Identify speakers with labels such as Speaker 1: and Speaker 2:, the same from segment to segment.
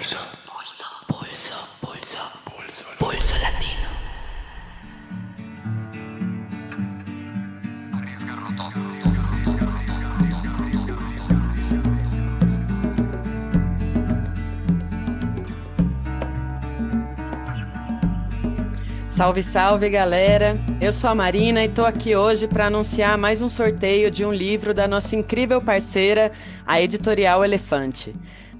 Speaker 1: Pulso latino.
Speaker 2: Salve, salve, galera! Eu sou a Marina e tô aqui hoje para anunciar mais um sorteio de um livro da nossa incrível parceira, a Editorial Elefante.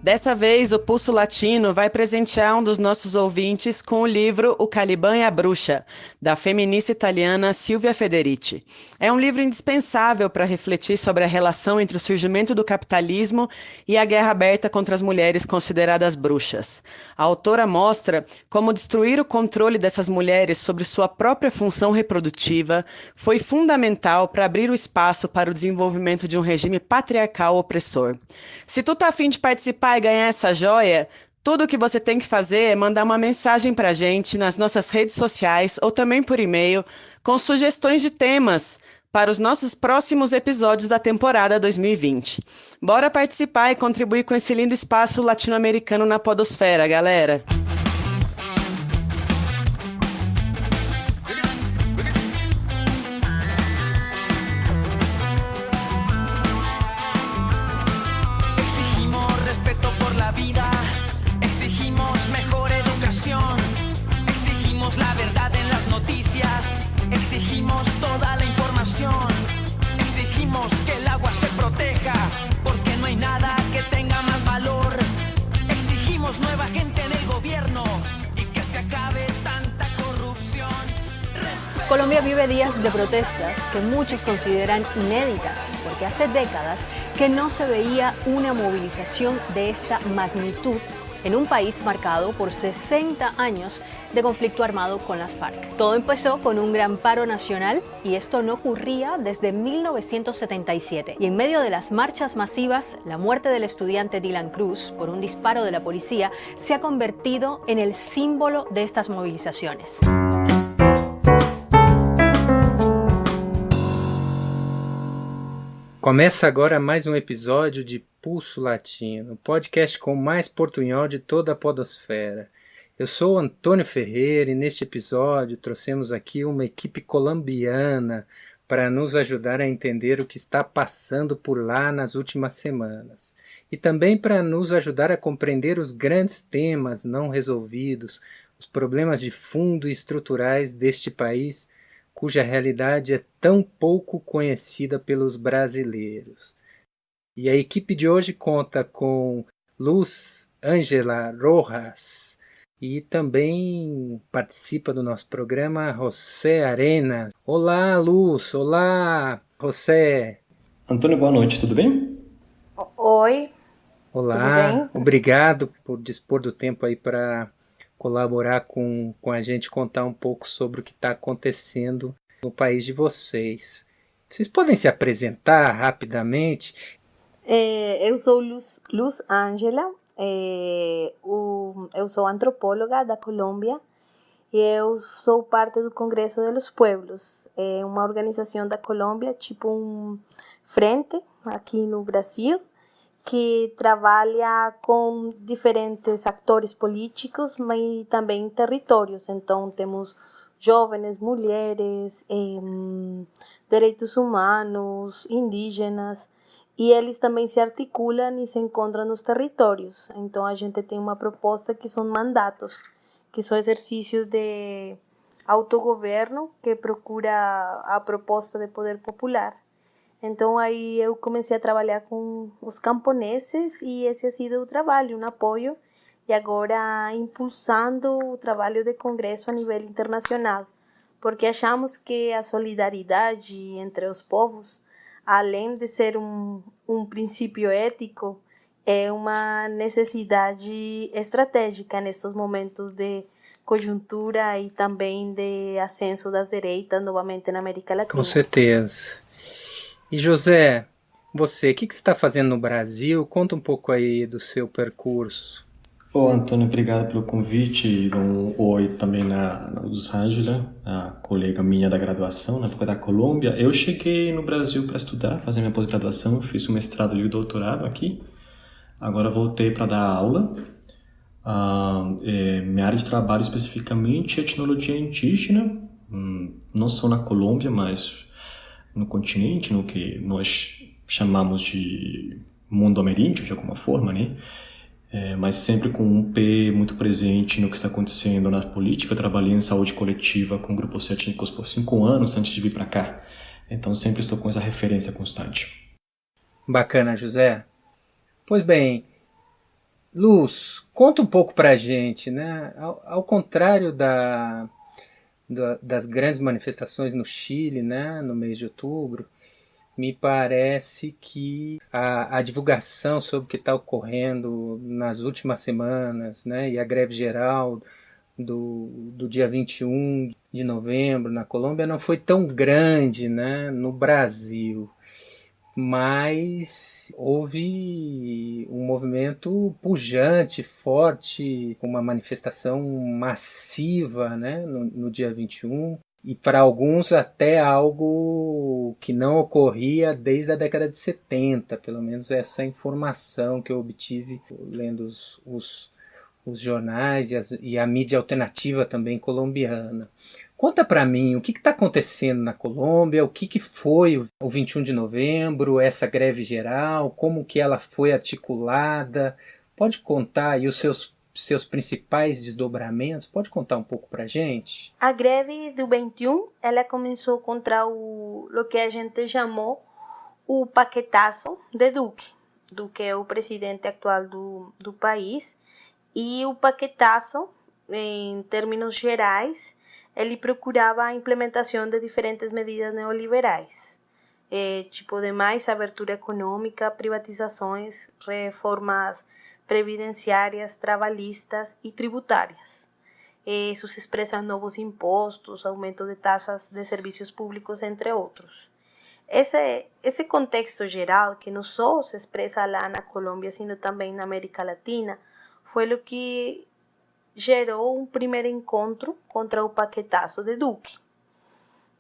Speaker 2: Dessa vez, o Pulso Latino vai presentear um dos nossos ouvintes com o livro O Caliban e a Bruxa, da feminista italiana Silvia Federici. É um livro indispensável para refletir sobre a relação entre o surgimento do capitalismo e a guerra aberta contra as mulheres consideradas bruxas. A autora mostra como destruir o controle dessas mulheres sobre sua própria função reprodutiva foi fundamental para abrir o espaço para o desenvolvimento de um regime patriarcal opressor. Se tu tá afim de participar e ganhar essa joia, tudo o que você tem que fazer é mandar uma mensagem pra gente nas nossas redes sociais ou também por e-mail com sugestões de temas para os nossos próximos episódios da temporada 2020. Bora participar e contribuir com esse lindo espaço latino-americano na podosfera, galera!
Speaker 3: La verdad en las noticias, exigimos toda la información, exigimos que el agua se proteja, porque no hay nada que tenga más valor, exigimos nueva gente en el gobierno y que se acabe tanta corrupción.
Speaker 4: Colombia vive días de protestas que muchos consideran inéditas, porque hace décadas que no se veía una movilización de esta magnitud en un país marcado por 60 años de conflicto armado con las FARC. Todo empezó con un gran paro nacional y esto no ocurría desde 1977. Y en medio de las marchas masivas, la muerte del estudiante Dylan Cruz por un disparo de la policía se ha convertido en el símbolo de estas movilizaciones.
Speaker 5: Começa agora mais um episódio de Pulso Latino, podcast com mais portunhol de toda a podosfera. Eu sou Antônio Ferreira e neste episódio trouxemos aqui uma equipe colombiana para nos ajudar a entender o que está passando por lá nas últimas semanas. E também para nos ajudar a compreender os grandes temas não resolvidos, os problemas de fundo e estruturais deste país, cuja realidade é tão pouco conhecida pelos brasileiros. E a equipe de hoje conta com Luz Ángela Rojas e também participa do nosso programa José Arenas. Olá, Luz! Olá, José!
Speaker 6: Antônio, boa noite, tudo bem?
Speaker 7: Oi!
Speaker 5: Olá,
Speaker 7: tudo bem?
Speaker 5: Obrigado por dispor do tempo aí para colaborar com a gente, contar um pouco sobre o que está acontecendo no país de vocês. Vocês podem se apresentar rapidamente?
Speaker 7: Eu sou Luz Ángela, eu sou antropóloga da Colômbia e eu sou parte do Congresso de los Pueblos, uma organização da Colômbia, tipo um frente aqui no Brasil, que trabalha com diferentes atores políticos, mas também territórios. Então temos jovens, mulheres, direitos humanos, indígenas, e eles também se articulam e se encontram nos territórios. Então a gente tem uma proposta que são mandatos, que são exercícios de autogoverno que procura a proposta de poder popular. Então aí eu comecei a trabalhar com os camponeses e esse ha sido o trabalho, um apoio, e agora impulsando o trabalho de congresso a nível internacional, porque achamos que a solidariedade entre os povos, além de ser um princípio ético, é uma necessidade estratégica nesses momentos de conjuntura e também de ascenso das direitas novamente na América Latina.
Speaker 5: Com certeza. E José, você, o que você está fazendo no Brasil? Conta um pouco aí do seu percurso.
Speaker 6: Antônio, obrigado pelo convite e um oi também na Luz Ángela, a colega minha da graduação, na época da Colômbia. Eu cheguei no Brasil para estudar, fazer minha pós-graduação, fiz o mestrado e o doutorado aqui. Agora voltei para dar aula. Minha área de trabalho especificamente é etnologia indígena, não só na Colômbia, mas no continente, no que nós chamamos de mundo ameríndio, de alguma forma, né? Mas sempre com um pé muito presente no que está acontecendo na política. Eu trabalhei em saúde coletiva com grupos étnicos por 5 anos antes de vir para cá. Então sempre estou com essa referência constante.
Speaker 5: Bacana, José. Pois bem, Luz, conta um pouco pra gente, né? Ao contrário das grandes manifestações no Chile, né, no mês de outubro, me parece que a divulgação sobre o que está ocorrendo nas últimas semanas, né, e a greve geral do dia 21 de novembro na Colômbia não foi tão grande, né, no Brasil. Mas houve um movimento pujante, forte, uma manifestação massiva, né, no dia 21, e para alguns até algo que não ocorria desde a década de 70, pelo menos essa informação que eu obtive lendo os jornais e a mídia alternativa também colombiana. Conta para mim o que está acontecendo na Colômbia, o que foi o 21 de novembro, essa greve geral, como que ela foi articulada. Pode contar aí os seus principais desdobramentos? Pode contar um pouco para a gente?
Speaker 7: A greve do 21, ela começou contra o que a gente chamou o paquetazo de Duque. Duque é o presidente atual do país. E o paquetazo, em termos gerais, ele procurava a implementação de diferentes medidas neoliberais, tipo de mais abertura econômica, privatizações, reformas previdenciárias, trabalhistas e tributárias. Isso se expressa em novos impostos, aumento de taxas de serviços públicos, entre outros. Esse contexto geral, que não só se expressa lá na Colômbia, sino também na América Latina, foi o que gerou um primeiro encontro contra o paquetazo de Duque.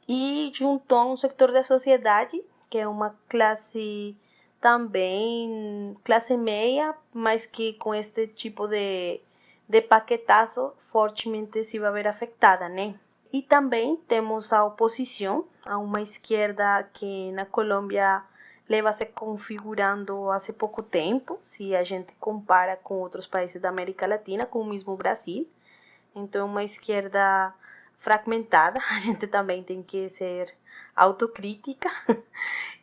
Speaker 7: E juntou um setor da sociedade, que é uma classe também, classe meia, mas que com este tipo de paquetazo fortemente se vai ver afetada, né? E também temos a oposição, a uma esquerda que na Colômbia leva se configurando há pouco tempo, se a gente compara com outros países da América Latina, com o mesmo Brasil. Então, uma esquerda fragmentada, a gente também tem que ser autocrítica,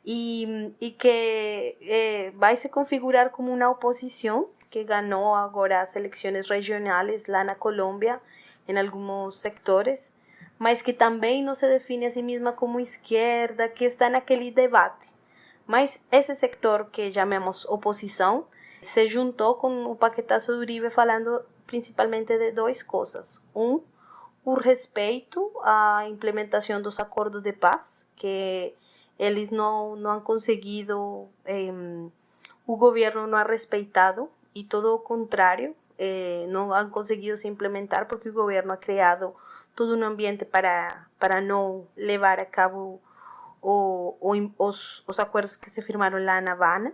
Speaker 7: e que vai se configurar como uma oposição que ganhou agora as eleições regionais lá na Colômbia, em alguns sectores, mas que também não se define a si mesma como esquerda, que está naquele debate. Mas esse setor que chamamos oposição se juntou com o paquetazo do Uribe falando principalmente de duas coisas. O respeito à implementação dos acordos de paz, que eles não han conseguido, o governo não ha respeitado, e todo o contrário, não han conseguido se implementar porque o governo ha criado todo um ambiente para não levar a cabo os acordos que se firmaram lá na Habana,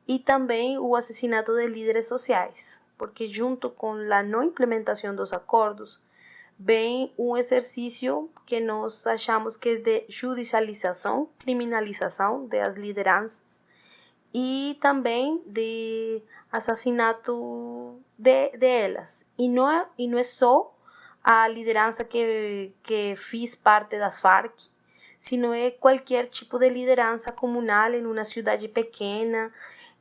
Speaker 7: e também o assassinato de líderes sociais, porque junto com a não implementação dos acordos vem um exercício que nós achamos que é de judicialização, criminalização das lideranças e também de assassinato de elas. E não é só a liderança que fez parte das Farc, sino é qualquer tipo de liderança comunal em uma cidade pequena.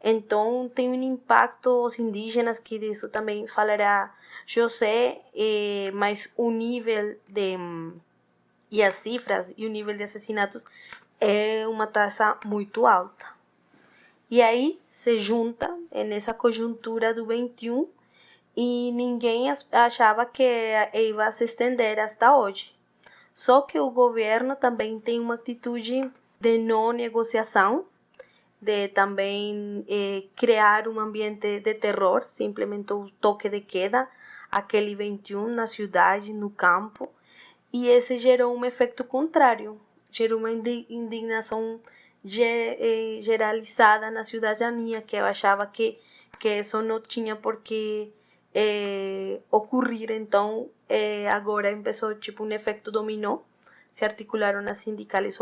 Speaker 7: Então tem um impacto os indígenas, que disso também falará José, mas o nível e as cifras e o nível de assassinatos é uma taxa muito alta. E aí se junta nessa conjuntura do 21, e ninguém achava que ia se estender até hoje. Só que o governo também tem uma atitude de não negociação, de também criar um ambiente de terror. Se implementou o toque de queda, aquele 21, na cidade, no campo, e esse gerou um efeito contrário, gerou uma indignação geralizada na cidadania, que eu achava que isso não tinha por que ocorrer. Então, agora começou tipo um efeito dominó. Se articularam as sindicales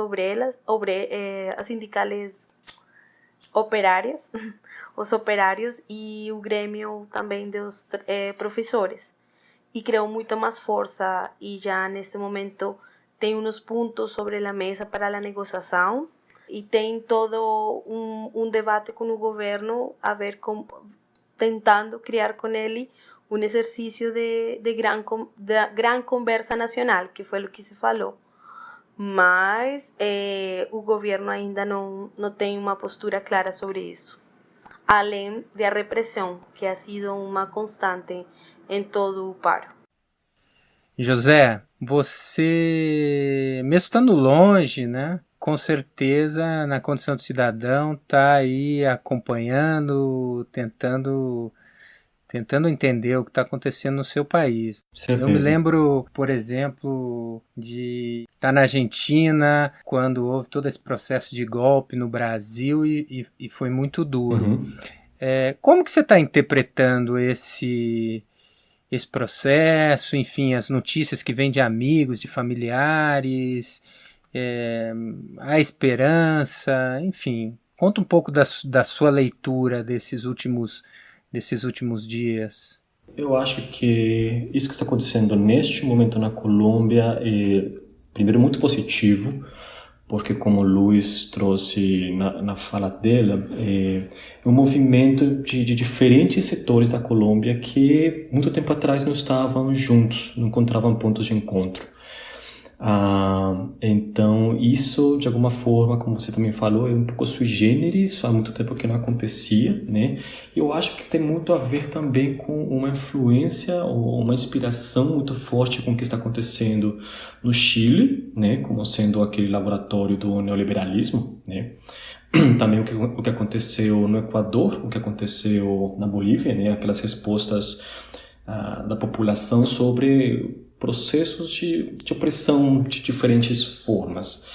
Speaker 7: as sindicales operárias, os operários e o grêmio também dos professores. E criou muito mais força e já nesse momento tem uns pontos sobre a mesa para a negociação e tem todo um debate com o governo a ver como, tentando criar com ele um exercício de gran conversa nacional, que foi o que se falou. Mas o governo ainda não tem uma postura clara sobre isso. Além da repressão, que ha sido uma constante em todo o paro.
Speaker 5: José, você, mesmo estando longe, né, com certeza, na condição de cidadão, está aí acompanhando, tentando entender o que está acontecendo no seu país.
Speaker 6: Certeza.
Speaker 5: Eu me lembro, por exemplo, de estar na Argentina, quando houve todo esse processo de golpe no Brasil e foi muito duro. Como que você está interpretando esse processo, enfim, as notícias que vêm de amigos, de familiares, a esperança, enfim. Conta um pouco da sua leitura desses últimos dias.
Speaker 6: Eu acho que isso que está acontecendo neste momento na Colômbia é, primeiro, muito positivo, porque como o Luiz trouxe na fala dela, é um movimento de diferentes setores da Colômbia que muito tempo atrás não estavam juntos, não encontravam pontos de encontro. Então isso de alguma forma, como você também falou, é um pouco sui generis, há muito tempo que não acontecia, né? Eu acho que tem muito a ver também com uma influência ou uma inspiração muito forte com o que está acontecendo no Chile, né? Como sendo aquele laboratório do neoliberalismo, né? Também o que aconteceu no Equador, o que aconteceu na Bolívia, né? Aquelas respostas da população sobre processos de opressão de diferentes formas.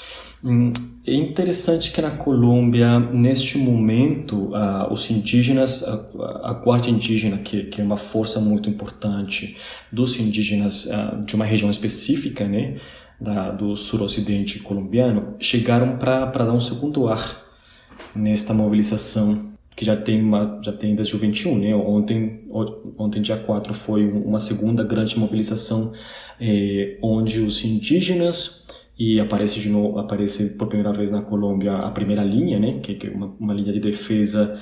Speaker 6: É interessante que na Colômbia, neste momento, os indígenas, a Guarda Indígena, que é uma força muito importante dos indígenas de uma região específica, né, do surocidente colombiano, chegaram para dar um segundo ar nesta mobilização que já tem desde o 21, né? Ontem, dia 4, foi uma segunda grande mobilização onde os indígenas, e aparece por primeira vez na Colômbia a primeira linha, né? Que é uma linha de defesa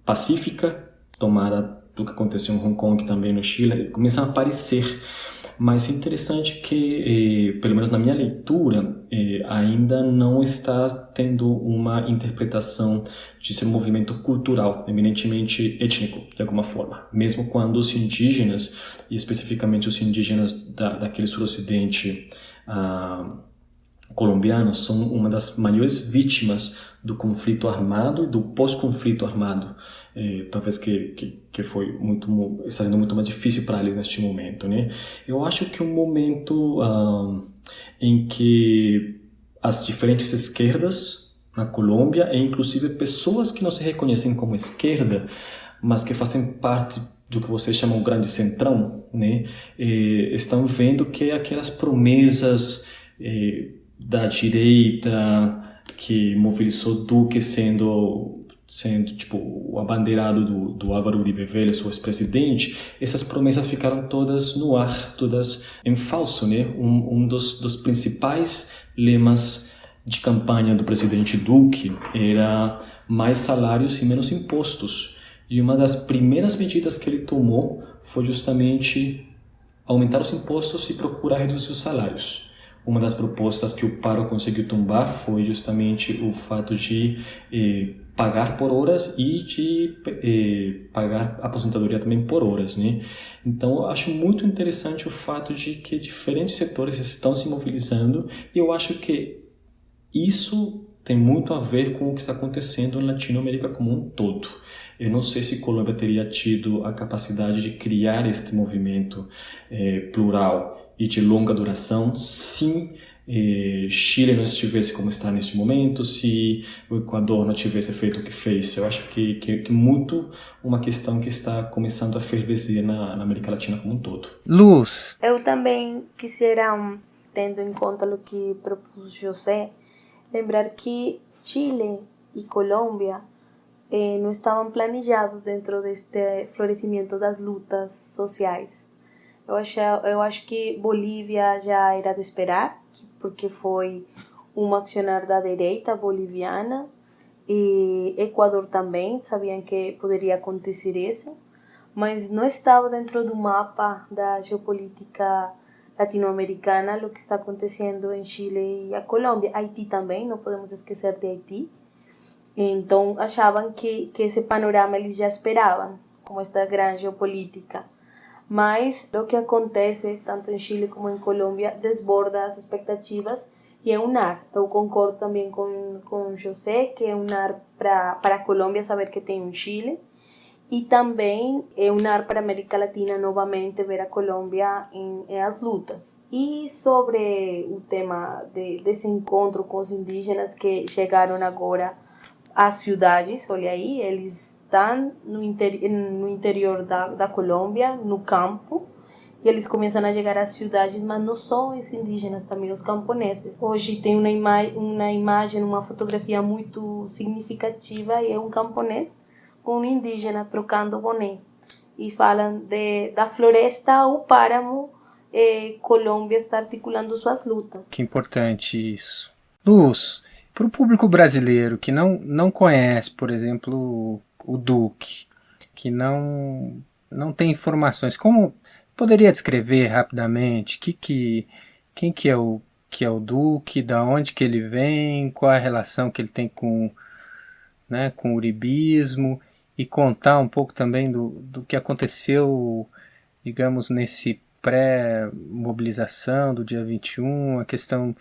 Speaker 6: pacífica, tomada do que aconteceu em Hong Kong e também no Chile, começam a aparecer. Mas é interessante que, pelo menos na minha leitura, ainda não está tendo uma interpretação de ser um movimento cultural, eminentemente étnico, de alguma forma. Mesmo quando os indígenas, e especificamente os indígenas daquele surocidente colombiano, são uma das maiores vítimas do conflito armado e do pós-conflito armado. Talvez que está sendo muito mais difícil para eles neste momento, né? Eu acho que um momento em que as diferentes esquerdas na Colômbia, e inclusive pessoas que não se reconhecem como esquerda, mas que fazem parte do que vocês chamam de grande centrão, né? Estão vendo que aquelas promessas da direita que mobilizou Duque sendo tipo o abandeirado do Álvaro Uribe Vélez, o ex-presidente, essas promessas ficaram todas no ar, todas em falso, né? Um dos principais lemas de campanha do presidente Duque era mais salários e menos impostos. E uma das primeiras medidas que ele tomou foi justamente aumentar os impostos e procurar reduzir os salários. Uma das propostas que o Paro conseguiu tombar foi justamente o fato de pagar por horas e de pagar aposentadoria também por horas, né? Então, eu acho muito interessante o fato de que diferentes setores estão se mobilizando, e eu acho que isso tem muito a ver com o que está acontecendo na Latinoamérica como um todo. Eu não sei se Colômbia teria tido a capacidade de criar este movimento plural e de longa duração, sim, Chile não estivesse como está neste momento, se o Equador não tivesse feito o que fez. Eu acho que muito uma questão que está começando a fervezer na América Latina como um todo.
Speaker 5: Luz.
Speaker 7: Eu também quisiera, tendo em conta o que propôs José, lembrar que Chile e Colômbia não estavam planejados dentro deste florescimento das lutas sociais. Eu acho que Bolívia já era de esperar, porque foi um accionar da direita boliviana, e Equador também, sabiam que poderia acontecer isso, mas não estava dentro do mapa da geopolítica latino-americana o que está acontecendo em Chile e a Colômbia. Haiti também, não podemos esquecer de Haiti. Então achavam que esse panorama eles já esperavam, como esta grande geopolítica. Mas o que acontece tanto em Chile como em Colômbia desborda as expectativas e é um ar. Eu concordo também com José, que é um ar para a Colômbia saber que tem um Chile, e também é um ar para a América Latina novamente ver a Colômbia em as lutas. E sobre o tema desse encontro com os indígenas que chegaram agora às cidades, olha aí, eles estão no interior da Colômbia, no campo, e eles começam a chegar às cidades, mas não só os indígenas, também os camponeses. Hoje tem uma imagem, uma fotografia muito significativa, e é um camponês com um indígena trocando boné. E falam da floresta ao páramo, Colômbia está articulando suas lutas.
Speaker 5: Que importante isso. Luz, para o público brasileiro que não conhece, por exemplo, o Duque, que não tem informações, como poderia descrever rapidamente quem que é o Duque, da onde que ele vem, qual a relação que ele tem com o uribismo, e contar um pouco também do que aconteceu, digamos, nesse pré-mobilização do dia 21, a questão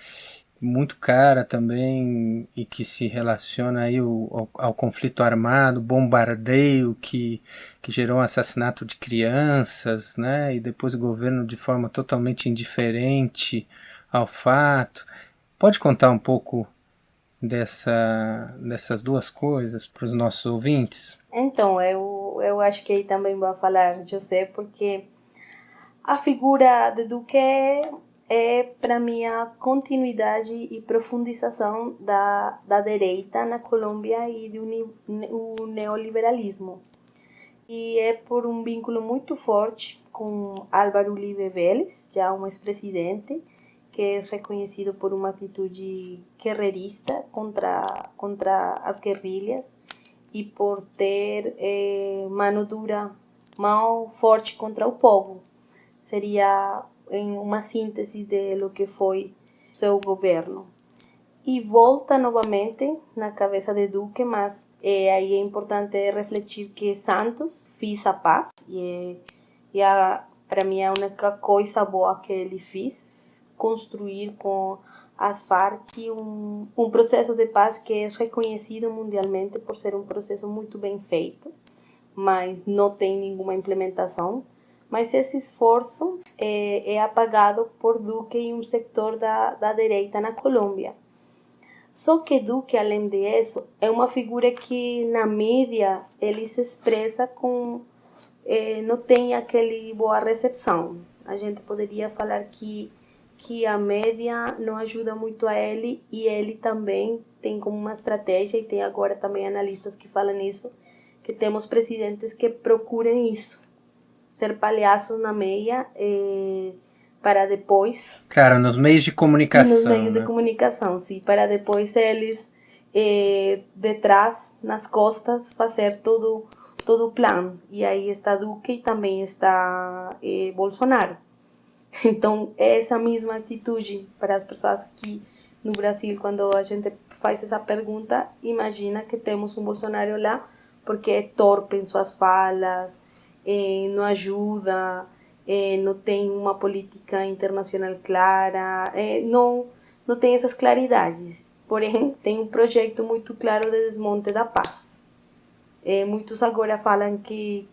Speaker 5: muito cara também e que se relaciona aí ao conflito armado, bombardeio que gerou um assassinato de crianças, né? E depois o governo de forma totalmente indiferente ao fato. Pode contar um pouco dessas duas coisas para os nossos ouvintes?
Speaker 7: Então, eu acho que aí também vou falar, José, porque a figura de Duque é para mim a continuidade e profundização da direita na Colômbia e do neoliberalismo. E é por um vínculo muito forte com Álvaro Uribe Vélez, já um ex-presidente, que é reconhecido por uma atitude guerrerista contra as guerrilhas e por ter mão dura, mão forte contra o povo. Seria uma síntese de lo que foi seu governo. E volta novamente na cabeça de Duque, mas aí é importante refletir que Santos fez a paz, para mim é a única coisa boa que ele fez, construir com as Farc um processo de paz que é reconhecido mundialmente por ser um processo muito bem feito, mas não tem nenhuma implementação. Mas esse esforço é apagado por Duque e um sector da direita na Colômbia. Só que Duque, além disso, é uma figura que na mídia ele se expressa com... não tem aquela boa recepção. A gente poderia falar que a mídia não ajuda muito a ele, e ele também tem como uma estratégia, e tem agora também analistas que falam isso, que temos presidentes que procuram isso, ser palhaços na meia, para depois...
Speaker 5: Claro, nos meios de comunicação.
Speaker 7: Nos meios de comunicação, sim, para depois eles, detrás, nas costas, fazer todo o plano. E aí está Duque e também está Bolsonaro. Então, essa mesma atitude para as pessoas aqui no Brasil, quando a gente faz essa pergunta, imagina que temos um Bolsonaro lá, porque é torpe em suas falas, não ajuda, não tem uma política internacional clara, não tem essas claridades. Porém, tem um projeto muito claro de desmonte da paz. Muitos agora falam que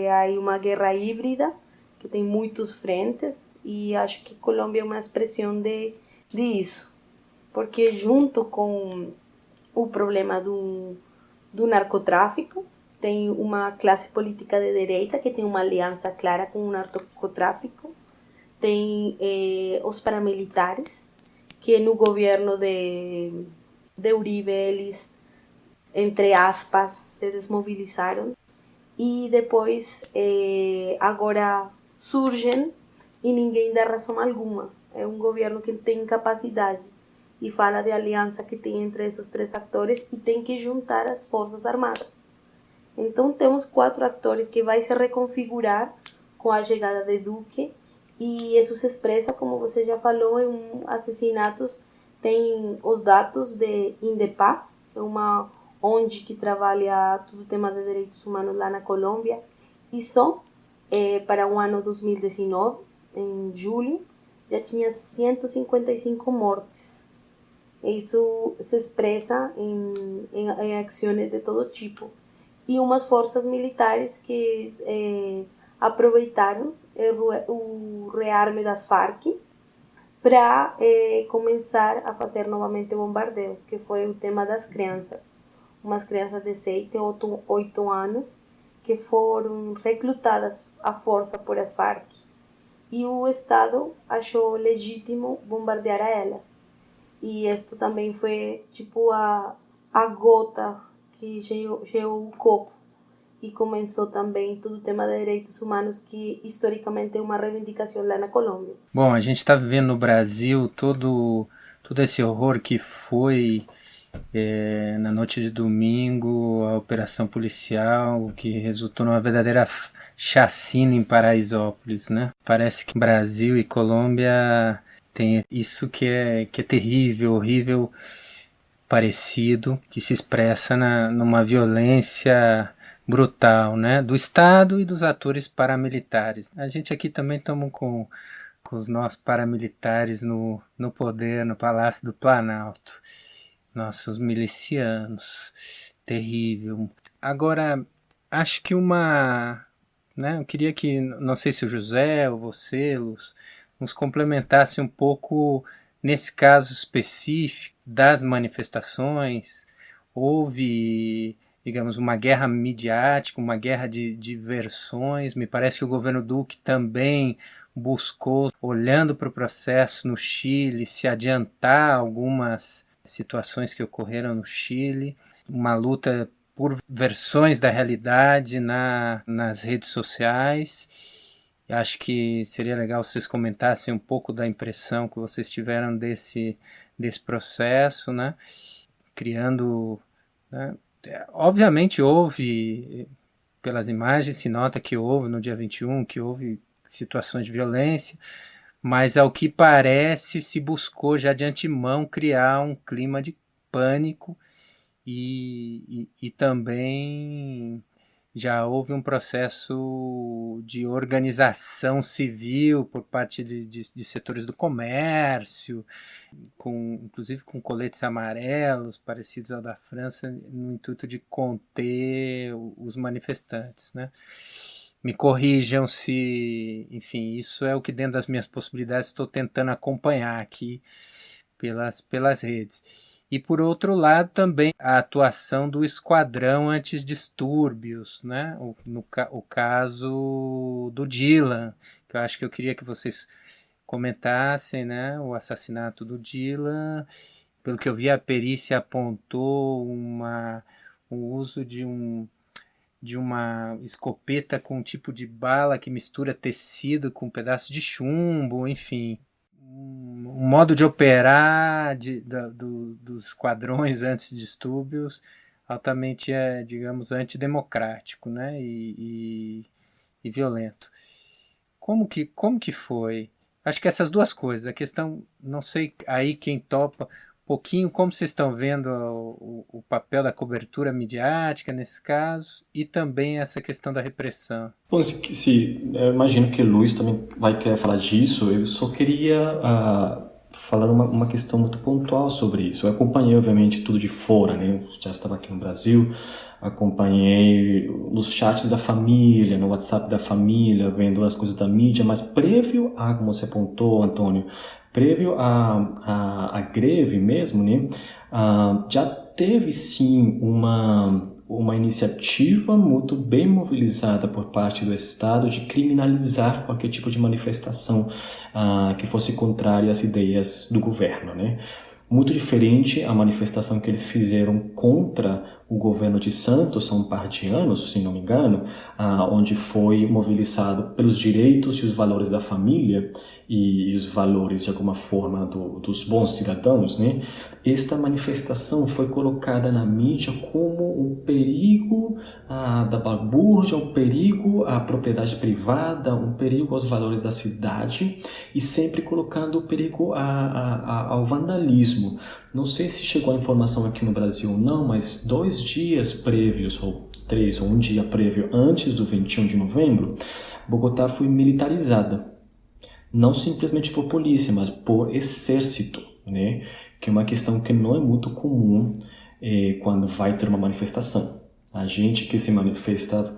Speaker 7: há uma guerra híbrida, que tem muitos frentes, e acho que Colômbia é uma expressão de disso, porque junto com o problema do narcotráfico, tem uma classe política de direita que tem uma aliança clara com o narcotráfico, tem os paramilitares, que no governo de Uribe eles, entre aspas, se desmobilizaram, e depois agora surgem e ninguém dá razão alguma. É um governo que tem incapacidade e fala de aliança que tem entre esses três atores e tem que juntar as forças armadas. Então temos 4 atores que vai se reconfigurar com a chegada de Duque, e isso se expressa, como você já falou, em assassinatos. Tem os dados de Indepaz, é uma ONG que trabalha todo o tema de direitos humanos lá na Colômbia, e só para o ano 2019, em julho, já tinha 155 mortes. Isso se expressa em ações de todo tipo. E umas forças militares que aproveitaram o rearme das Farc para começar a fazer novamente bombardeios, que foi o tema das crianças. Umas crianças de 7 ou 8 anos que foram recrutadas à força por as Farc. E o Estado achou legítimo bombardear a elas. E isto também foi tipo a gota que encheu o copo. E começou também todo o tema de direitos humanos, que historicamente é uma reivindicação lá na Colômbia.
Speaker 5: Bom, a gente está vivendo no Brasil todo esse horror que foi na noite de domingo, a operação policial, que resultou numa verdadeira chacina em Paraisópolis, né? Parece que Brasil e Colômbia tem isso que é terrível, horrível, parecido, que se expressa numa violência brutal, né, do Estado e dos atores paramilitares. A gente aqui também estamos com os nossos paramilitares no poder, no Palácio do Planalto, nossos milicianos, terrível. Agora, acho que eu queria que, não sei se o José ou você, Luz, nos complementasse um pouco nesse caso específico das manifestações. Houve, digamos, uma guerra midiática, uma guerra de versões. Me parece que o governo Duque também buscou, olhando para o processo no Chile, se adiantar algumas situações que ocorreram no Chile, uma luta por versões da realidade nas redes sociais. Acho que seria legal se vocês comentassem um pouco da impressão que vocês tiveram desse processo, né? Criando, né? Obviamente houve, pelas imagens se nota que houve no dia 21, que houve situações de violência, mas ao que parece se buscou já de antemão criar um clima de pânico e também já houve um processo de organização civil por parte de setores do comércio, inclusive com coletes amarelos parecidos ao da França, no intuito de conter os manifestantes, né? Me corrijam se, enfim, isso é o que dentro das minhas possibilidades estou tentando acompanhar aqui pelas redes. E, por outro lado, também a atuação do Esquadrão Antidistúrbios, né? O caso do Dylan, que eu acho que eu queria que vocês comentassem, né? O assassinato do Dylan. Pelo que eu vi, a perícia apontou o uso de uma escopeta com um tipo de bala que mistura tecido com um pedaço de chumbo, enfim. Um modo de operar dos esquadrões antidistúrbios altamente, digamos, antidemocrático, né? e violento. Como que foi? Acho que essas duas coisas, a questão, não sei aí quem topa, um pouquinho como vocês estão vendo o papel da cobertura midiática nesse caso e também essa questão da repressão.
Speaker 6: Bom, eu imagino que o Luiz também vai querer falar disso. Eu só queria falar uma questão muito pontual sobre isso. Eu acompanhei, obviamente, tudo de fora, né? Eu já estava aqui no Brasil. acompanhei nos chats da família, no WhatsApp da família, vendo as coisas da mídia, mas prévio a, como você apontou, Antônio, prévio à greve mesmo, né, já teve sim uma iniciativa muito bem mobilizada por parte do Estado de criminalizar qualquer tipo de manifestação que fosse contrária às ideias do governo, né? Muito diferente a manifestação que eles fizeram contra o governo de Santos há um par de anos, se não me engano, onde foi mobilizado pelos direitos e os valores da família e os valores, de alguma forma, dos bons cidadãos, né? Esta manifestação foi colocada na mídia como um perigo da balbúrdia, um perigo à propriedade privada, um perigo aos valores da cidade e sempre colocando o perigo ao vandalismo. Não sei se chegou a informação aqui no Brasil ou não, mas 2 dias prévios, ou 3, ou um dia prévio antes do 21 de novembro, Bogotá foi militarizada. Não simplesmente por polícia, mas por exército, né? Que é uma questão que não é muito comum quando vai ter uma manifestação. A gente que se manifesta,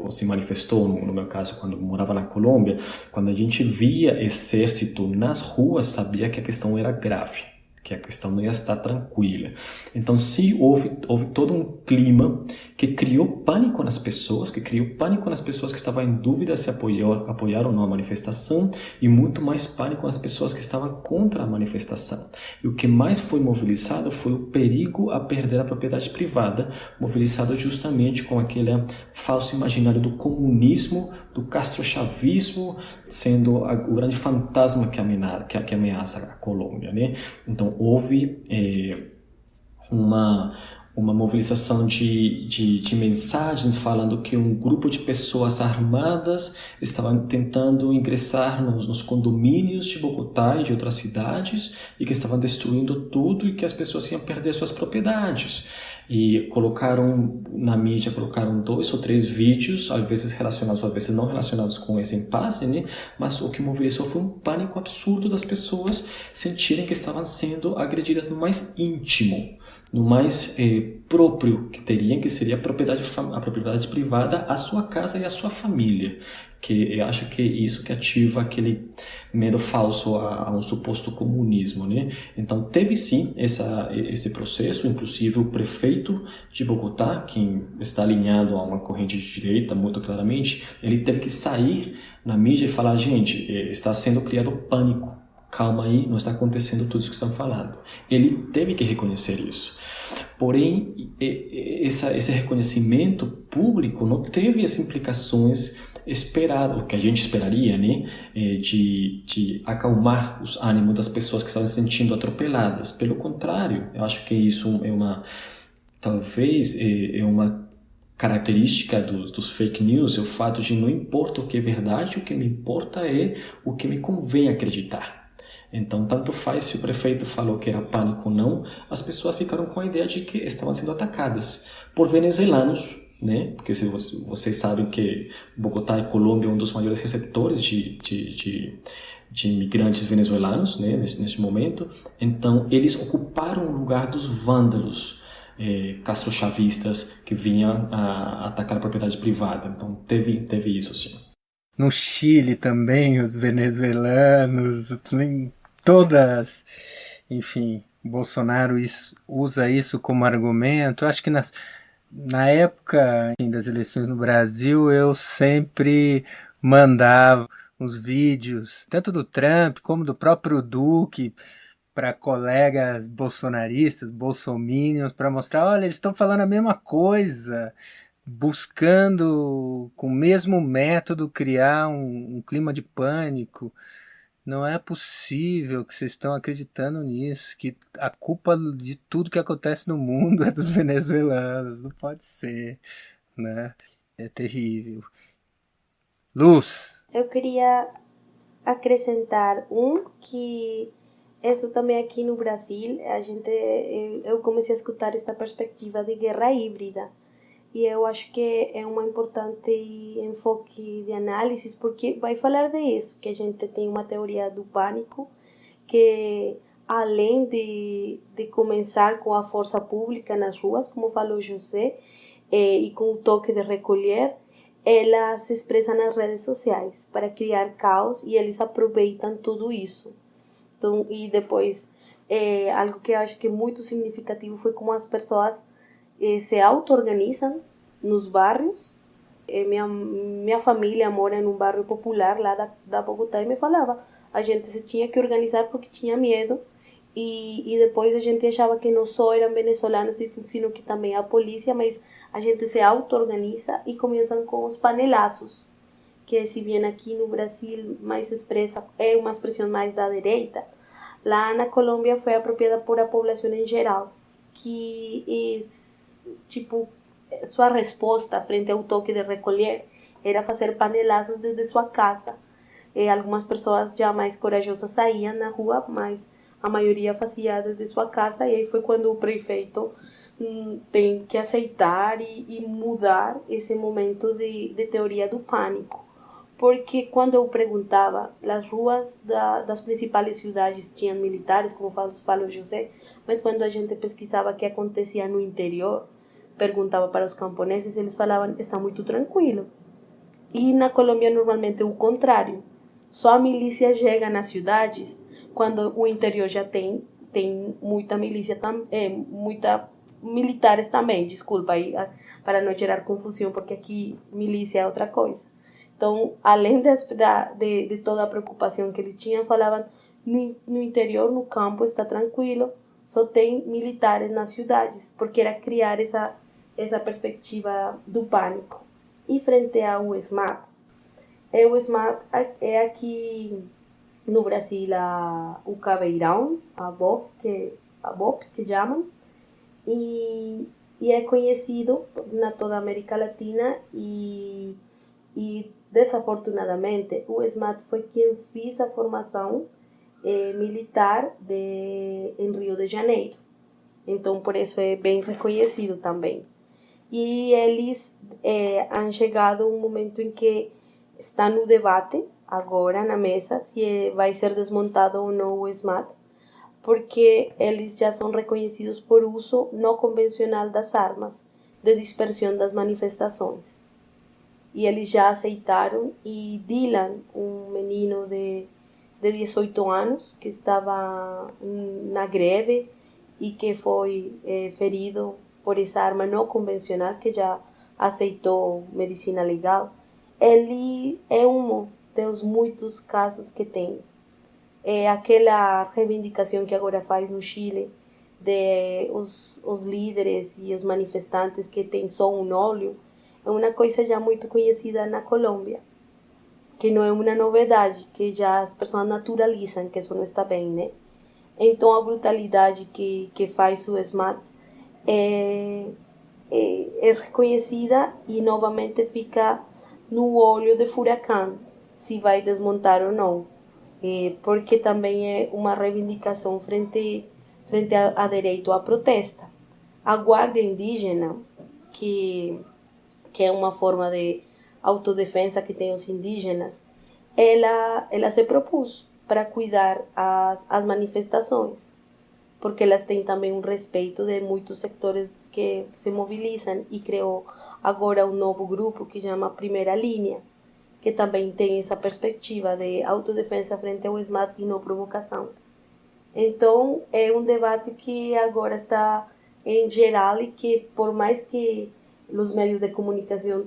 Speaker 6: ou se manifestou, no meu caso, quando morava na Colômbia, quando a gente via exército nas ruas, sabia que a questão era grave, que a questão não ia estar tranquila. Então, sim, houve todo um clima que criou pânico nas pessoas, que estavam em dúvida se apoiar ou não a manifestação, e muito mais pânico nas pessoas que estavam contra a manifestação. E o que mais foi mobilizado foi o perigo a perder a propriedade privada, mobilizado justamente com aquele falso imaginário do comunismo, do castrochavismo, sendo o grande fantasma que ameaça a Colômbia, né? Então, houve uma mobilização de mensagens falando que um grupo de pessoas armadas estavam tentando ingressar nos condomínios de Bogotá e de outras cidades e que estavam destruindo tudo e que as pessoas iam perder suas propriedades. E colocaram na mídia, 2 ou 3 vídeos, às vezes relacionados, às vezes não relacionados com esse impasse, né? Mas o que mobilizou foi um pânico absurdo das pessoas sentirem que estavam sendo agredidas no mais íntimo, no mais próprio que teriam, que seria a propriedade privada, a sua casa e a sua família. Que eu acho que é isso que ativa aquele medo falso a um suposto comunismo, né? Então teve sim esse processo, inclusive o prefeito de Bogotá, que está alinhado a uma corrente de direita muito claramente, ele teve que sair na mídia e falar: gente, está sendo criado pânico, calma aí, não está acontecendo tudo isso que estão falando. Ele teve que reconhecer isso. Porém, esse reconhecimento público não teve as implicações esperadas, o que a gente esperaria, né, de acalmar os ânimos das pessoas que estavam se sentindo atropeladas. Pelo contrário, eu acho que isso talvez é uma característica dos fake news, é o fato de não importa o que é verdade, o que me importa é o que me convém acreditar. Então, tanto faz se o prefeito falou que era pânico ou não, as pessoas ficaram com a ideia de que estavam sendo atacadas por venezuelanos, né? Porque se vocês sabem que Bogotá e Colômbia é um dos maiores receptores de imigrantes venezuelanos, né? Nesse momento. Então, eles ocuparam o lugar dos vândalos castrochavistas que vinham a atacar a propriedade privada. Então, teve isso, sim.
Speaker 5: No Chile também, os venezuelanos, todas, enfim, Bolsonaro usa isso como argumento. Acho que na época das eleições no Brasil, eu sempre mandava uns vídeos, tanto do Trump como do próprio Duque, para colegas bolsonaristas, bolsominions, para mostrar: olha, eles estão falando a mesma coisa, buscando com o mesmo método criar um clima de pânico. Não é possível que vocês estão acreditando nisso, que a culpa de tudo que acontece no mundo é dos venezuelanos. Não pode ser, né? É terrível. Luz.
Speaker 7: Eu queria acrescentar que isso também aqui no Brasil, eu comecei a escutar esta perspectiva de guerra híbrida. E eu acho que é um importante enfoque de análise, porque vai falar disso, que a gente tem uma teoria do pânico, que além de começar com a força pública nas ruas, como falou José, e com o toque de recolher, elas se expressam nas redes sociais para criar caos e eles aproveitam tudo isso. Então, e depois, algo que eu acho que é muito significativo foi como as pessoas se auto-organizam nos bairros. Minha família mora em um bairro popular lá da Bogotá e me falava, a gente se tinha que organizar porque tinha medo e depois a gente achava que não só eram venezuelanos, sino que também a polícia, mas a gente se auto-organiza e começam com os panelaços, que se bem aqui no Brasil mais expressa, é uma expressão mais da direita, lá na Colômbia foi apropriada por a população em geral, que tipo, sua resposta frente ao toque de recolher era fazer panelaços desde sua casa. Algumas pessoas já mais corajosas saíam na rua, mas a maioria fazia desde sua casa, e aí foi quando o prefeito tem que aceitar e mudar esse momento de teoria do pânico. Porque quando eu perguntava, as ruas das principais cidades tinham militares, como falou José, mas quando a gente pesquisava o que acontecia no interior, perguntava para os camponeses, eles falavam, está muito tranquilo. E na Colômbia normalmente é o contrário. Só a milícia chega nas cidades quando o interior já tem muita milícia, muita militares também, desculpa aí, para não gerar confusão, porque aqui milícia é outra coisa. Então, além de toda a preocupação que eles tinham, falavam, no interior, no campo, está tranquilo, só tem militares nas cidades, porque era criar essa perspectiva do pânico. E frente ao SMAT, o SMAT é aqui no Brasil o caveirão, a BOP que chamam, e é conhecido na toda a América Latina e desafortunadamente o SMAT foi quem fez a formação militar em Rio de Janeiro. Então, por isso é bem reconhecido também. E eles han chegado a um momento em que está no debate, agora na mesa, se vai ser desmontado ou não o SMAT, porque eles já são reconhecidos por uso não convencional das armas de dispersão das manifestações. E eles já aceitaram, e Dylan, um menino de 18 anos, que estava na greve e que foi ferido por essa arma não convencional, que já aceitou medicina legal, ele é um dos muitos casos que tem. Aquela reivindicação que agora faz no Chile, de os líderes e os manifestantes que têm só um olho, é uma coisa já muito conhecida na Colômbia, que não é uma novidade, que já as pessoas naturalizam que isso não está bem, né? Então a brutalidade que faz o SMAT é reconhecida e novamente fica no olho de furacão, se vai desmontar ou não, porque também é uma reivindicação frente a direito à protesta. A Guarda Indígena, que é uma forma de autodefensa que tem os indígenas, ela se propôs para cuidar as manifestações, porque elas têm também um respeito de muitos sectores que se mobilizam, e criou agora um novo grupo que chama Primeira Linha, que também tem essa perspectiva de autodefesa frente ao SMAT e não provocação. Então, é um debate que agora está em geral, e que por mais que os meios de comunicação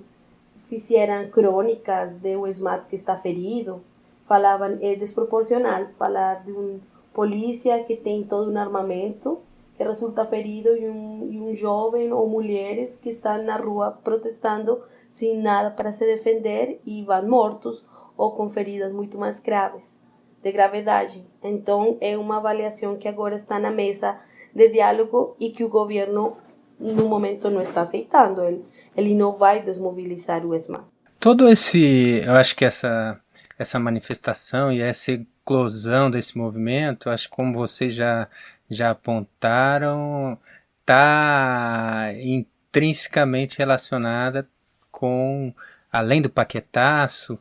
Speaker 7: fizeram crônicas de o SMAT que está ferido, falavam, é desproporcional falar de um polícia que tem todo um armamento, que resulta ferido, e um jovem ou mulheres que estão na rua protestando sem nada para se defender e vão mortos ou com feridas muito mais graves, de gravidade. Então, é uma avaliação que agora está na mesa de diálogo e que o governo, no momento, não está aceitando. Ele não vai desmobilizar o SMAT.
Speaker 5: Eu acho que essa manifestação e essa eclosão desse movimento, acho que como vocês já apontaram, está intrinsecamente relacionada com, além do paquetaço,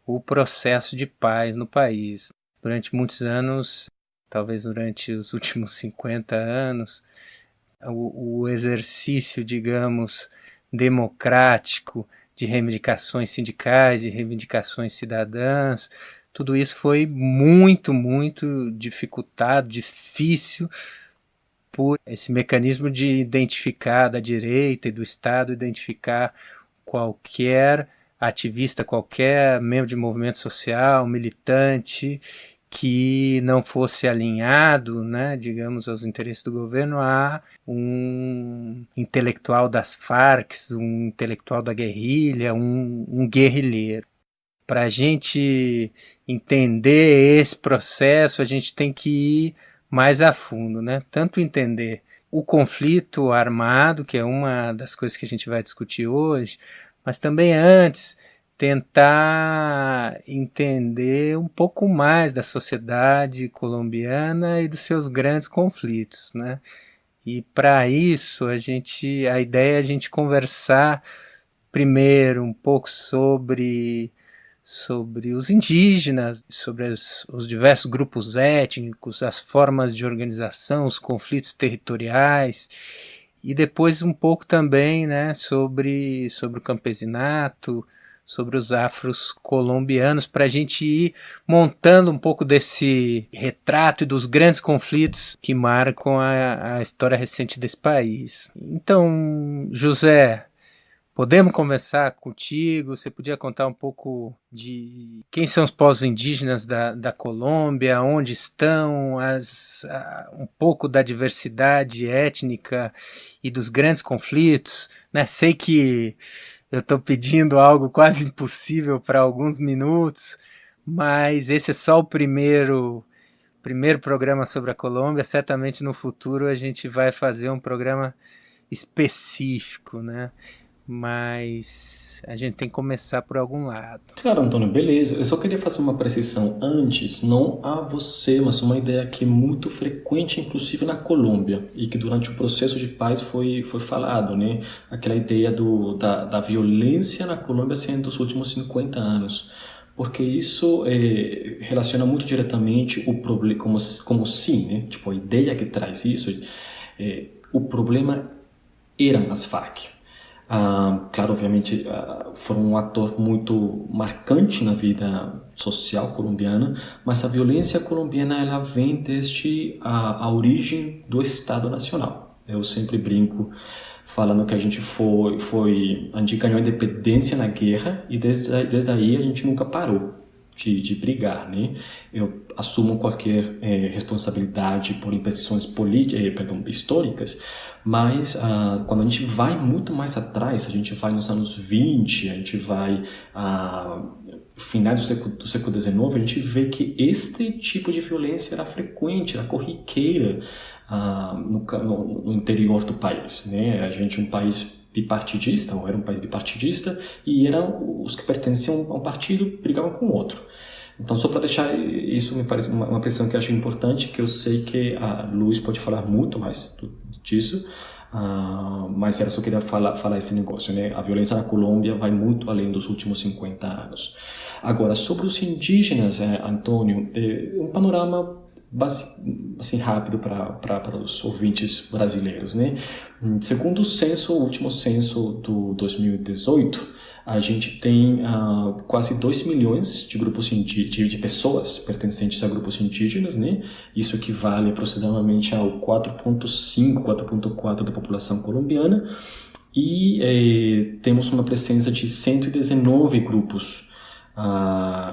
Speaker 5: o processo de paz no país. Durante muitos anos, talvez durante os últimos 50 anos, o exercício, digamos, democrático de reivindicações sindicais, de reivindicações cidadãs. Tudo isso foi muito, muito dificultado, difícil, por esse mecanismo de identificar da direita e do Estado, identificar qualquer ativista, qualquer membro de movimento social, militante, que não fosse alinhado, né, digamos, aos interesses do governo, a um intelectual das Farc, um intelectual da guerrilha, um guerrilheiro. Para a gente entender esse processo, a gente tem que ir mais a fundo, né? Tanto entender o conflito armado, que é uma das coisas que a gente vai discutir hoje, mas também antes tentar entender um pouco mais da sociedade colombiana e dos seus grandes conflitos, né? E para isso a ideia é a gente conversar primeiro um pouco sobre os indígenas, sobre os diversos grupos étnicos, as formas de organização, os conflitos territoriais, e depois um pouco também, né, sobre o campesinato, sobre os afros colombianos, para a gente ir montando um pouco desse retrato e dos grandes conflitos que marcam a história recente desse país. Então, José, podemos começar contigo? Você podia contar um pouco de quem são os povos indígenas da Colômbia, onde estão, um pouco da diversidade étnica e dos grandes conflitos, né? Sei que eu estou pedindo algo quase impossível para alguns minutos, mas esse é só o primeiro programa sobre a Colômbia. Certamente no futuro a gente vai fazer um programa específico, né? Mas a gente tem que começar por algum lado.
Speaker 6: Claro, Antônio, beleza. Eu só queria fazer uma precisão antes, não a você, mas uma ideia que é muito frequente, inclusive na Colômbia, e que durante o processo de paz foi falado, né? Aquela ideia da violência na Colômbia sendo dos últimos 50 anos. Porque isso relaciona muito diretamente o problema, como sim, né? Tipo, a ideia que traz isso, o problema eram as Farc. Claro, obviamente, foram um ator muito marcante na vida social colombiana, mas a violência colombiana ela vem desde a origem do Estado Nacional. Eu sempre brinco falando que a gente a gente ganhou a independência na guerra e desde aí a gente nunca parou de brigar, né? Eu assumo qualquer responsabilidade por imprecisões históricas, mas quando a gente vai muito mais atrás, a gente vai nos anos 20, a gente vai finais do século XIX, a gente vê que este tipo de violência era frequente, era corriqueira no interior do país, né? A gente é um país bipartidista, ou era um país bipartidista, e eram os que pertenciam a um partido brigavam com o outro. Então, só para deixar isso, me parece uma questão que eu acho importante, que eu sei que a Luiz pode falar muito mais disso, mas eu só queria falar esse negócio, né? A violência na Colômbia vai muito além dos últimos 50 anos. Agora, sobre os indígenas, Antônio, um panorama assim rápido para os ouvintes brasileiros, né? Segundo o último censo do 2018, a gente tem quase 2 milhões de grupos de pessoas pertencentes a grupos indígenas, né? Isso equivale aproximadamente ao 4,5, 4,4 da população colombiana, e temos uma presença de 119 grupos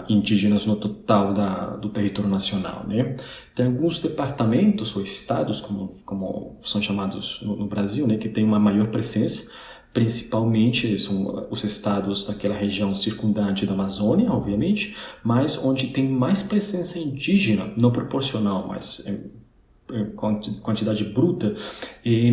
Speaker 6: indígenas no total do território nacional, né? Tem alguns departamentos ou estados, como são chamados no Brasil, né, que tem uma maior presença, principalmente são os estados daquela região circundante da Amazônia, obviamente, mas onde tem mais presença indígena, não proporcional, mas quantidade bruta,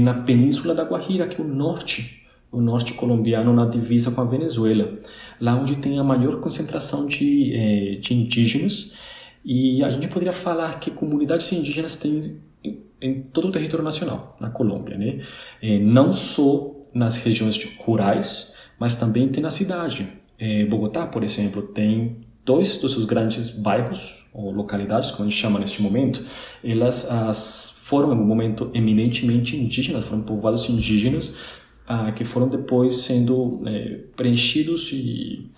Speaker 6: na Península da Guajira, que é o norte colombiano, na divisa com a Venezuela, lá onde tem a maior concentração de indígenas, e a gente poderia falar que comunidades indígenas tem em todo o território nacional, na Colômbia, né? Não só nas regiões rurais, mas também tem na cidade. Bogotá, por exemplo, tem 2 dos seus grandes bairros, ou localidades, como a gente chama neste momento, elas foram, em um momento, eminentemente indígenas, foram povoados indígenas, que foram depois sendo preenchidos e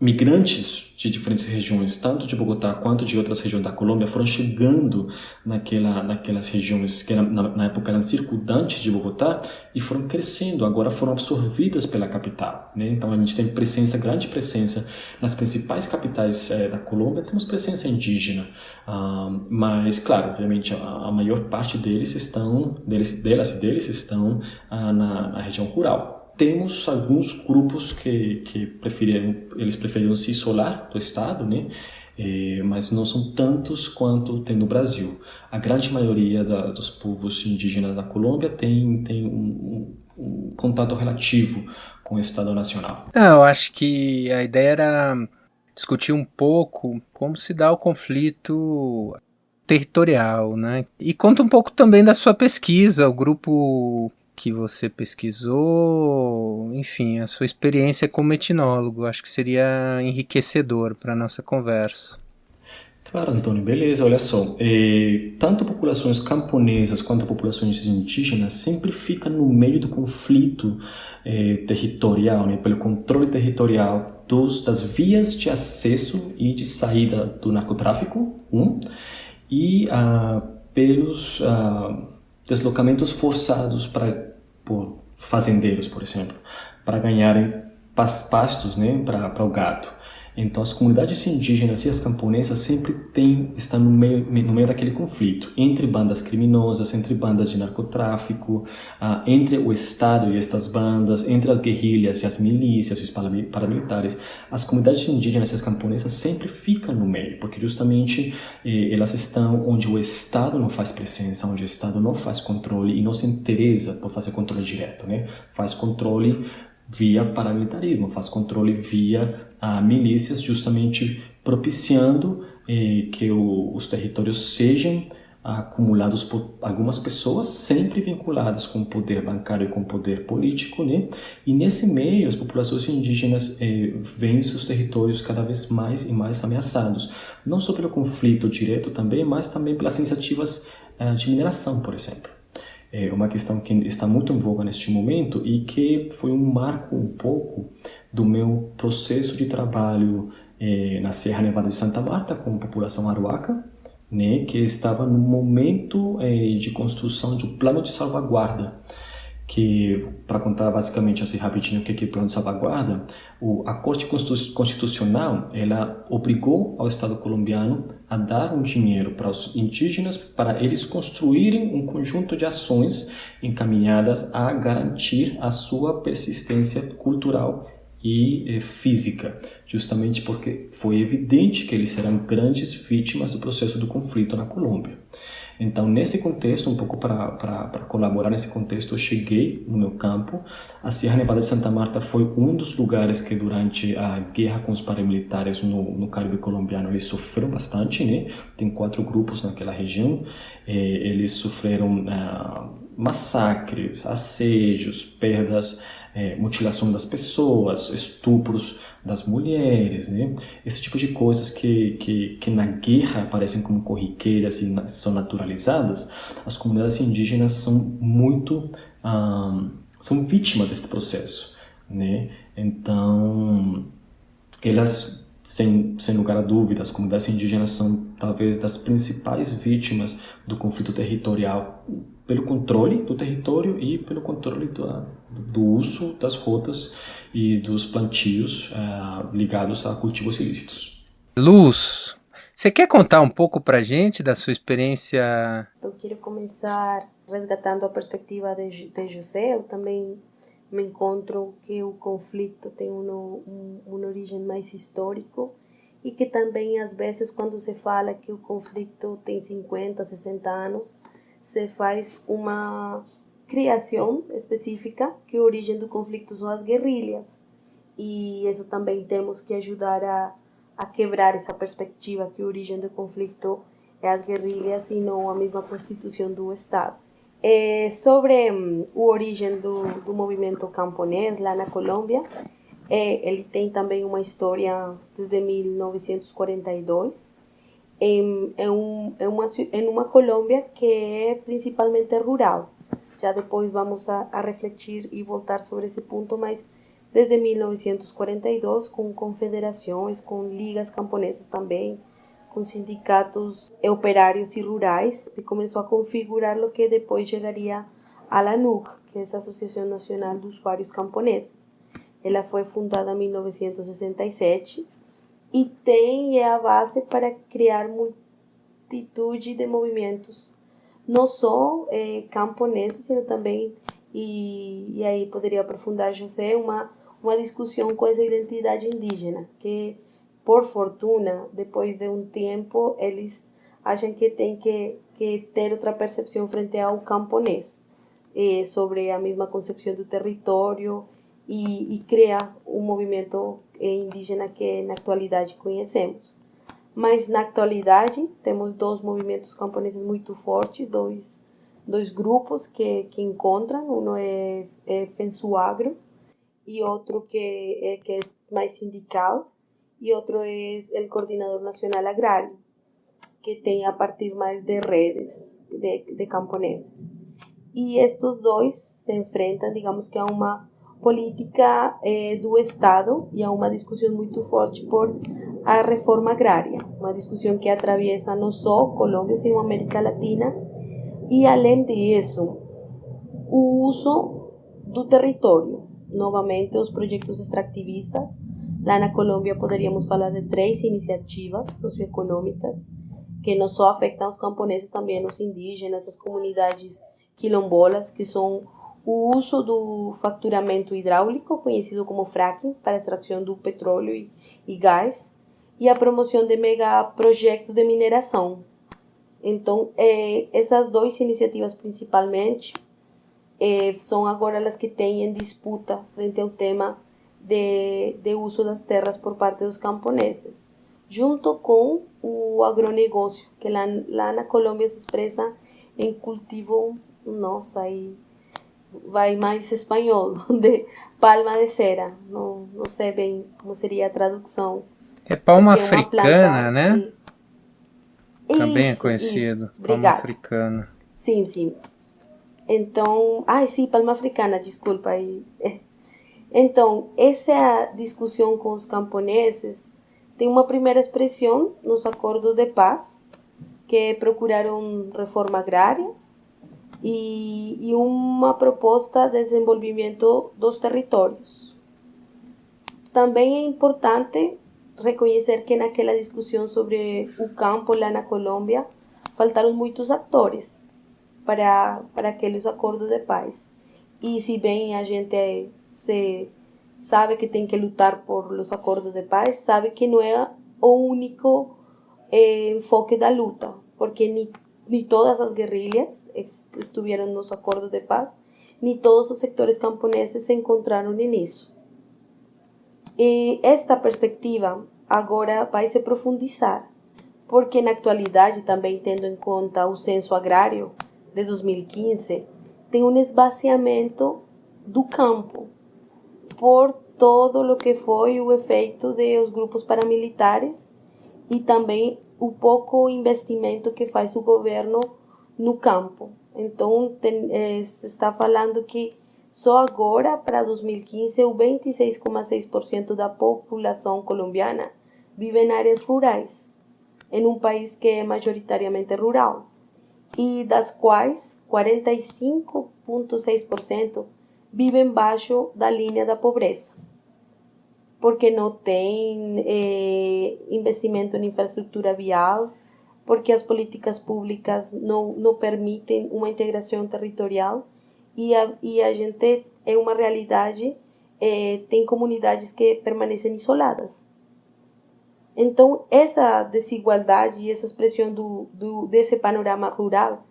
Speaker 6: migrantes de diferentes regiões, tanto de Bogotá quanto de outras regiões da Colômbia, foram chegando naquelas regiões que na época eram circundantes de Bogotá e foram crescendo, agora foram absorvidas pela capital, né? Então a gente tem grande presença nas principais capitais da Colômbia, temos presença indígena, mas claro, obviamente a maior parte deles estão na região rural. Temos alguns grupos que preferiram se isolar do Estado, né? Mas não são tantos quanto tem no Brasil. A grande maioria dos povos indígenas da Colômbia tem um contato relativo com o Estado Nacional.
Speaker 5: Eu acho que a ideia era discutir um pouco como se dá o conflito territorial, né? E conta um pouco também da sua pesquisa, o grupo que você pesquisou, enfim, a sua experiência como etnólogo. Acho que seria enriquecedor para a nossa conversa.
Speaker 6: Claro, Antônio, beleza, olha só. Tanto populações camponesas quanto populações indígenas sempre ficam no meio do conflito territorial, né, pelo controle territorial das vias de acesso e de saída do narcotráfico, e pelos deslocamentos forçados por fazendeiros, por exemplo, para ganharem pastos, né, para o gado. Então, as comunidades indígenas e as camponesas sempre estão no meio daquele conflito entre bandas criminosas, entre bandas de narcotráfico, entre o Estado e estas bandas, entre as guerrilhas e as milícias e os paramilitares. As comunidades indígenas e as camponesas sempre ficam no meio, porque justamente elas estão onde o Estado não faz presença, onde o Estado não faz controle e não se interessa por fazer controle direto, né? Faz controle via paramilitarismo, faz controle via milícias, justamente propiciando que os territórios sejam acumulados por algumas pessoas, sempre vinculadas com o poder bancário e com o poder político, né? E nesse meio, as populações indígenas veem seus territórios cada vez mais e mais ameaçados, não só pelo conflito direto também, mas também pelas iniciativas de mineração, por exemplo. É uma questão que está muito em voga neste momento e que foi um marco um pouco do meu processo de trabalho na Serra Nevada de Santa Marta com a população Arhuaca, né, que estava no momento de construção de um plano de salvaguarda, que, para contar basicamente assim rapidinho o que é o plano de salvaguarda, a Corte Constitucional ela obrigou ao Estado colombiano a dar um dinheiro para os indígenas para eles construírem um conjunto de ações encaminhadas a garantir a sua persistência cultural e física, justamente porque foi evidente que eles eram grandes vítimas do processo do conflito na Colômbia. Então, nesse contexto, um pouco para colaborar nesse contexto, eu cheguei no meu campo. A Serra Nevada de Santa Marta foi um dos lugares que, durante a guerra com os paramilitares no Caribe colombiano, eles sofreram bastante, né? Tem 4 grupos naquela região. Eles sofreram massacres, assédios, perdas, mutilação das pessoas, estupros das mulheres, né? Esse tipo de coisas que na guerra aparecem como corriqueiras e são naturalizadas. As comunidades indígenas são são vítimas desse processo, né? Então, elas, sem lugar a dúvida, as comunidades indígenas são talvez das principais vítimas do conflito territorial, pelo controle do território e pelo controle do uso das rotas e dos plantios ligados a cultivos ilícitos.
Speaker 5: Luz, você quer contar um pouco para a gente da sua experiência?
Speaker 7: Eu quero começar resgatando a perspectiva de José. Eu também me encontro que o conflito tem uma origem mais histórico e que também, às vezes, quando se fala que o conflito tem 50, 60 anos, se faz uma criação específica que a origem do conflito são as guerrilhas. E isso também temos que ajudar a quebrar essa perspectiva que a origem do conflito é as guerrilhas e não a mesma constituição do Estado. Sobre a origem do movimento camponês lá na Colômbia, ele tem também uma história desde 1942, em uma Colômbia que é principalmente rural. já depois vamos a refletir e voltar sobre esse ponto, mas desde 1942, com confederações, com ligas camponesas também, com sindicatos operários e rurais, se começou a configurar o que depois chegaria a ANUC, que é a Associação Nacional de Usuários Camponeses. Ela foi fundada em 1967 e é a base para criar multitude de movimentos, não só camponeses, sino também, e aí poderia aprofundar, José, uma discussão com essa identidade indígena, que, por fortuna, depois de um tempo, eles acham que tem que ter outra percepção frente ao camponês, sobre a mesma concepção do território e criar um movimento indígena que na atualidade conhecemos. Mas na atualidade temos dois movimentos camponeses muito fortes, dois grupos que encontram, um é FENSUAGRO e outro que é mais sindical, e outro é o Coordenador Nacional Agrário, que tem a partir mais de redes de camponeses. E estes dois se enfrentam, digamos que a uma política do Estado e a uma discussão muito forte por a reforma agrária, uma discussão que atraviesa não só Colômbia, sino América Latina, e além disso, o uso do território, novamente os projetos extrativistas. Lá na Colômbia poderíamos falar de 3 iniciativas socioeconômicas que não só afetam os camponeses, também os indígenas, as comunidades quilombolas, que são o uso do fraturamento hidráulico, conhecido como fracking, para a extração do petróleo e gás, e a promoção de megaprojetos de mineração. Então, essas 2 iniciativas principalmente são agora as que têm em disputa frente ao tema de uso das terras por parte dos camponeses, junto com o agronegócio, que lá na Colômbia se expressa em cultivo, nossa, aí vai mais espanhol, de palma de cera, não sei bem como seria a tradução.
Speaker 5: É palma africana,
Speaker 7: planta,
Speaker 5: né? Também
Speaker 7: isso,
Speaker 5: é conhecido,
Speaker 7: isso.
Speaker 5: palma
Speaker 7: Obrigada.
Speaker 5: africana.
Speaker 7: Sim. Então, sim, palma africana, desculpa aí. Então, essa discussão com os camponeses tem uma primeira expressão nos acordos de paz, que procuraram reforma agrária e uma proposta de desenvolvimento dos territórios. Também é importante reconhecer que naquela discussão sobre o campo lá na Colômbia faltaram muitos atores para aqueles acordos de paz. E se bem a gente sabe que tem que lutar por os acordos de paz, sabe que não é o único enfoque da luta, porque ni todas as guerrilhas estiveram nos acordos de paz, ni todos os sectores camponeses se encontraram nisso. E esta perspectiva agora vai se profundizar, porque na atualidade, também tendo em conta o censo agrário de 2015, tem um esvaziamento do campo por todo o que foi o efeito dos grupos paramilitares e também o pouco investimento que faz o governo no campo. Então, se está falando que só agora, para 2015, o 26,6% da população colombiana vive em áreas rurais, em um país que é majoritariamente rural, e das quais 45,6% vivem embaixo da linha da pobreza, porque não tem investimento em infraestrutura vial, porque as políticas públicas não permitem uma integração territorial e a gente é uma realidade, tem comunidades que permanecem isoladas. Então, essa desigualdade e essa expressão desse panorama rural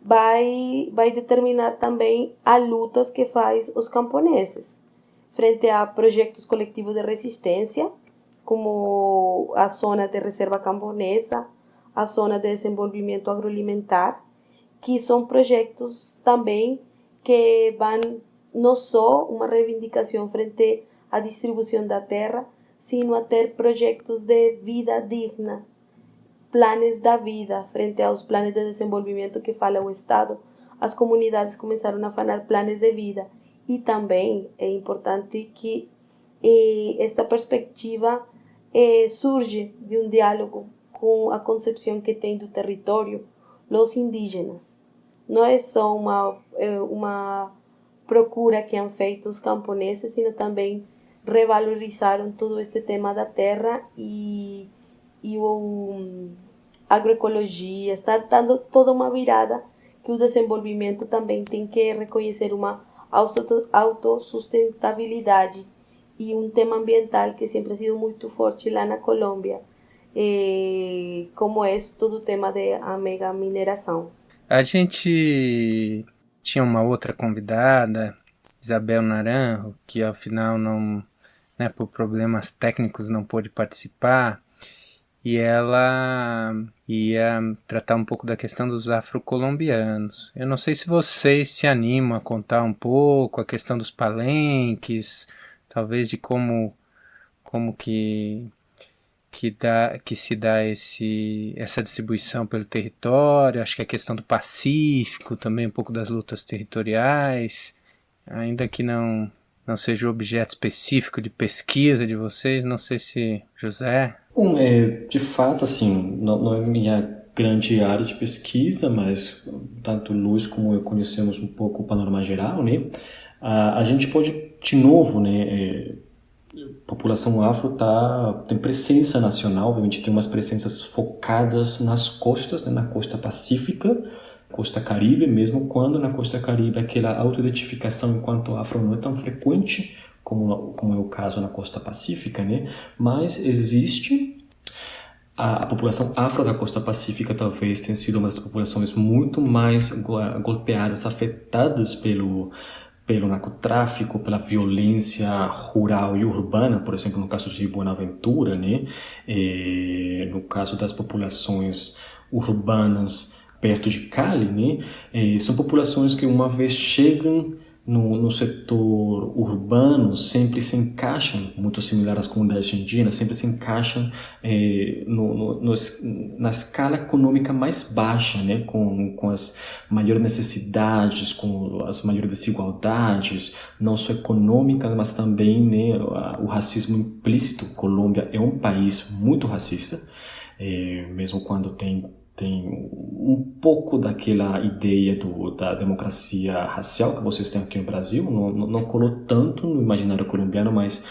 Speaker 7: vai determinar também as lutas que faz os camponeses frente a projetos coletivos de resistência, como a zona de reserva camponesa, a zona de desenvolvimento agroalimentar, que são projetos também que vão não só uma reivindicação frente à distribuição da terra, sino a ter projetos de vida digna, planos da vida frente aos planos de desenvolvimento que fala o Estado, as comunidades começaram a fazer planos de vida. E também é importante que esta perspectiva surge de um diálogo com a concepção que tem do território os indígenas. Não é só uma procura que han feito os camponeses, sino também revalorizaram todo este tema da terra e a agroecologia. Está dando toda uma virada que o desenvolvimento também tem que reconhecer uma autossustentabilidade e um tema ambiental que sempre ha sido muito forte lá na Colômbia, como é todo o tema da mega mineração.
Speaker 5: A gente tinha uma outra convidada, Isabel Naranjo, que ao final não, né, por problemas técnicos não pôde participar, e ela ia tratar um pouco da questão dos afrocolombianos. Eu não sei se vocês se animam a contar um pouco a questão dos palenques, talvez de como que se dá essa distribuição pelo território. Acho que a questão do Pacífico também, um pouco das lutas territoriais, ainda que não seja o objeto específico de pesquisa de vocês. Não sei se José...
Speaker 6: Bom, de fato, assim, não é minha grande área de pesquisa, mas tanto Luiz como eu conhecemos um pouco o panorama geral, né? A gente pode, de novo, né, a população afro tem presença nacional, obviamente tem umas presenças focadas nas costas, né, na costa pacífica, costa caribe, mesmo quando na costa caribe aquela autoidentificação enquanto afro não é tão frequente como é o caso na costa pacífica, né? Mas existe a população afro da costa pacífica, talvez tenha sido uma das populações muito mais golpeadas, afetadas pelo narcotráfico, pela violência rural e urbana, por exemplo, no caso de Buenaventura, né? No caso das populações urbanas perto de Cali, né? São populações que uma vez chegam no setor urbano sempre se encaixam, muito similar às comunidades indígenas, sempre se encaixam na escala econômica mais baixa, né? com as maiores necessidades, com as maiores desigualdades, não só econômicas, mas também, né, o racismo implícito. Colômbia é um país muito racista, mesmo quando tem um pouco daquela ideia da democracia racial que vocês têm aqui no Brasil. Não colou tanto no imaginário colombiano, mas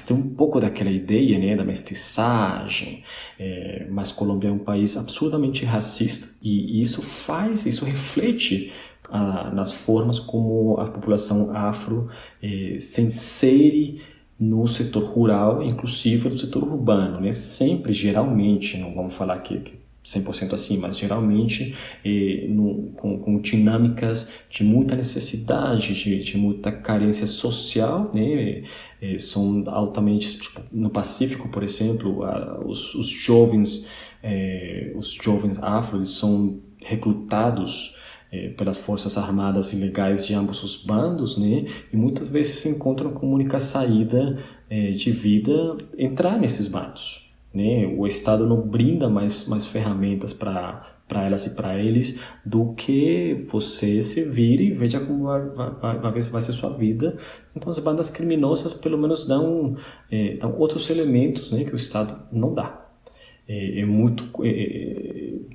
Speaker 6: tem um pouco daquela ideia, né, da mestiçagem. Mas Colômbia é um país absurdamente racista, e isso reflete nas formas como a população afro se insere no setor rural, inclusive no setor urbano, né? Sempre, geralmente, não vamos falar que 100% assim, mas geralmente com dinâmicas de muita necessidade, de muita carência social, né? São altamente, tipo, no Pacífico, por exemplo, os jovens afro, eles são recrutados pelas forças armadas ilegais de ambos os bandos, né? E muitas vezes se encontram como única saída de vida entrar nesses bandos, né? O Estado não brinda mais ferramentas para elas e para eles do que você se vire e veja como vai ser sua vida. Então as bandas criminosas pelo menos dão outros elementos, né, que o Estado não dá.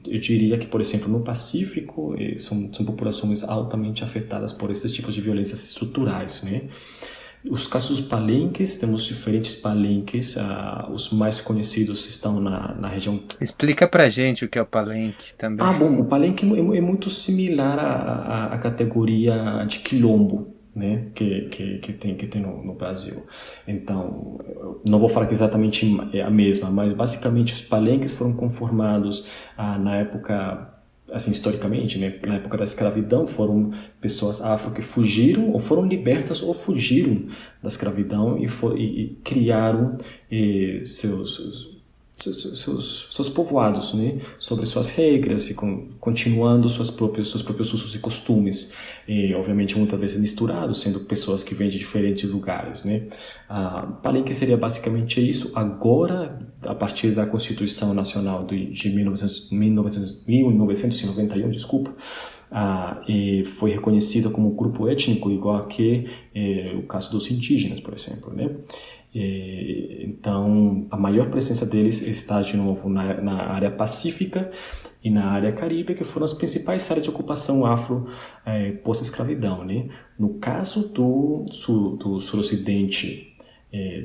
Speaker 6: Eu diria que, por exemplo, no Pacífico são populações altamente afetadas por esses tipos de violências estruturais, né? Os casos dos palenques, temos diferentes palenques, os mais conhecidos estão na região...
Speaker 5: Explica pra gente o que é o palenque também.
Speaker 6: Bom, o palenque é muito similar à categoria de quilombo, né, que tem no Brasil. Então, não vou falar que exatamente é a mesma, mas basicamente os palenques foram conformados na época, assim, historicamente, né, na época da escravidão. Foram pessoas afro que fugiram, ou foram libertas, ou fugiram da escravidão e criaram seus povoados, né, sobre suas regras e continuando seus próprios usos e costumes, obviamente muitas vezes misturados, sendo pessoas que vêm de diferentes lugares, né. Palenque seria basicamente isso. Agora, a partir da Constituição Nacional de 1991, e foi reconhecida como grupo étnico igual que o caso dos indígenas, por exemplo, né? Então, a maior presença deles está de novo na área pacífica e na área caribe, que foram as principais áreas de ocupação afro pós-escravidão, né? No caso do surocidente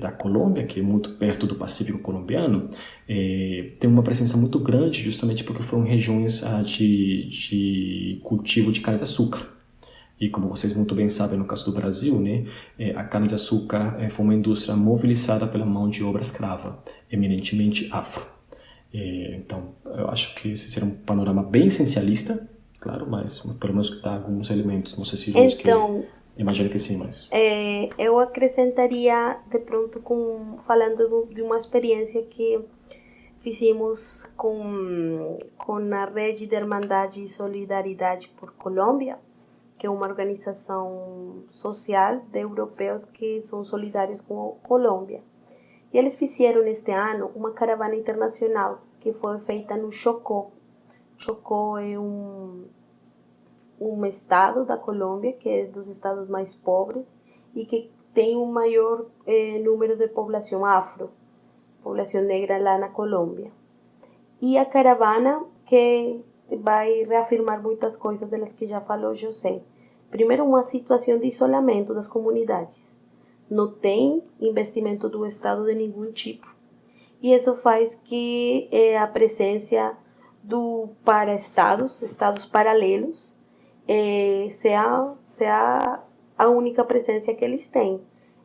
Speaker 6: da Colômbia, que é muito perto do Pacífico colombiano, tem uma presença muito grande, justamente porque foram regiões de cultivo de cana-de-açúcar. E como vocês muito bem sabem, no caso do Brasil, né, a cana-de-açúcar foi uma indústria mobilizada pela mão de obra escrava, eminentemente afro. Então, eu acho que esse seria um panorama bem essencialista, claro, mas pelo menos que dá alguns elementos. Não sei se os
Speaker 7: Então,
Speaker 6: imagino que sim, mas...
Speaker 7: eu acrescentaria, de pronto, falando de uma experiência que fizemos com a Rede de Irmandade e Solidariedade por Colômbia, que é uma organização social de europeus que são solidários com a Colômbia. E eles fizeram este ano uma caravana internacional que foi feita no Chocó. Chocó é um estado da Colômbia, que é dos estados mais pobres e que tem um maior número de população afro, população negra lá na Colômbia. E a caravana que vai reafirmar muitas coisas delas que já falou José. Primeiro, uma situação de isolamento das comunidades. Não tem investimento do Estado de nenhum tipo. E isso faz que a presença estados paralelos, seja a única presença que eles têm.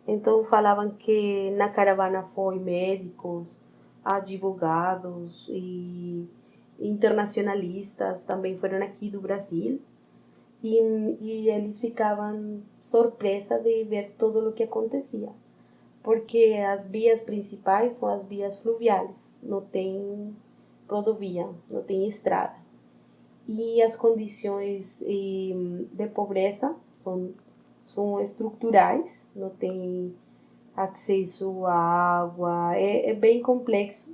Speaker 7: Então, falavam que na caravana foi médicos, advogados e internacionalistas também foram aqui do Brasil. E eles ficavam surpresos de ver tudo o que acontecia. Porque as vias principais são as vias fluviais, não tem rodovia, não tem estrada. E as condições de pobreza são estruturais, não tem acesso à água, é bem complexo.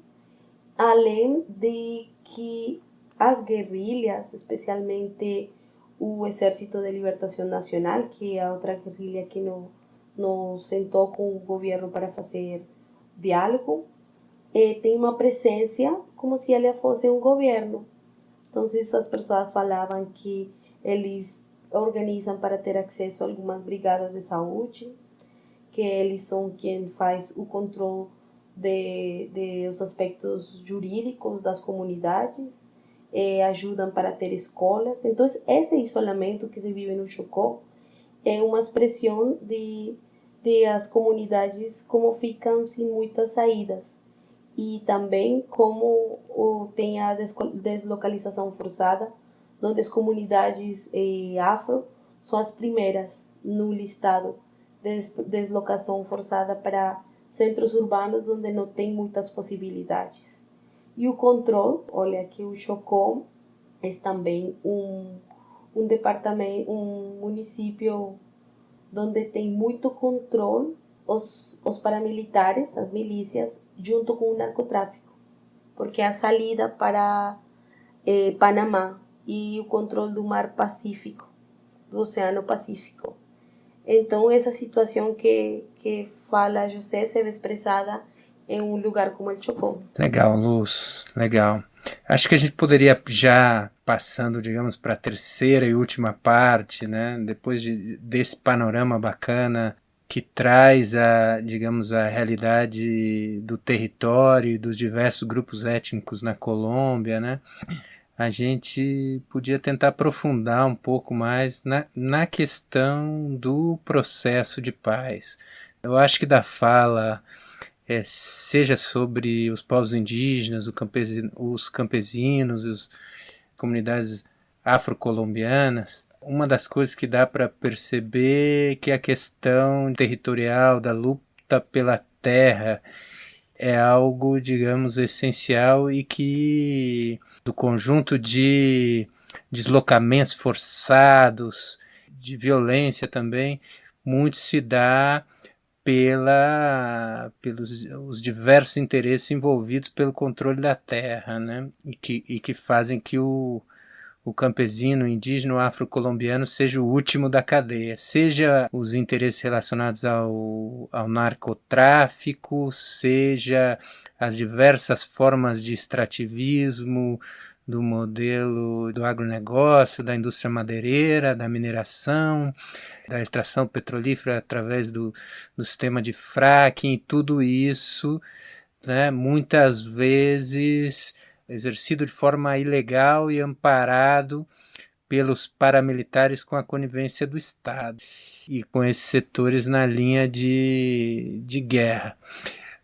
Speaker 7: Além de que as guerrilhas, especialmente o Exército de Libertação Nacional, que é a outra guerrilha que não sentou com o governo para fazer diálogo, tem uma presença como se ela fosse um governo. Então, essas pessoas falavam que eles organizam para ter acesso a algumas brigadas de saúde, que eles são quem faz o controle dos aspectos jurídicos das comunidades, ajudam para ter escolas. Então, esse isolamento que se vive no Chocó é uma expressão de as comunidades como ficam sem muitas saídas. E também como tem a deslocalização forçada, onde as comunidades afro são as primeiras no listado de deslocação forçada para centros urbanos onde não tem muitas possibilidades. E o controle, olha que o Chocó é também um departamento, um município onde tem muito controle os paramilitares, as milícias, junto com o narcotráfico, porque é a saída para Panamá e o controle do Mar Pacífico, do Oceano Pacífico. Então, essa situação que fala José se vê expressada em um lugar como el Chocó.
Speaker 5: Legal, Luz, legal. Acho que a gente poderia já passando, digamos, para a terceira e última parte, né? Depois desse panorama bacana que traz digamos, a realidade do território e dos diversos grupos étnicos na Colômbia, né? A gente podia tentar aprofundar um pouco mais na questão do processo de paz. Eu acho que da fala, seja sobre os povos indígenas, os campesinos, as comunidades afrocolombianas, uma das coisas que dá para perceber que a questão territorial da luta pela terra é algo, digamos, essencial e que do conjunto de deslocamentos forçados, de violência também, muito se dá pelos os diversos interesses envolvidos pelo controle da terra, né? E que fazem que o o campesino, o indígena, o afro-colombiano seja o último da cadeia, seja os interesses relacionados ao narcotráfico, seja as diversas formas de extrativismo, do modelo do agronegócio, da indústria madeireira, da mineração, da extração petrolífera através do sistema de fracking, tudo isso, né, muitas vezes exercido de forma ilegal e amparado pelos paramilitares com a conivência do Estado e com esses setores na linha de guerra.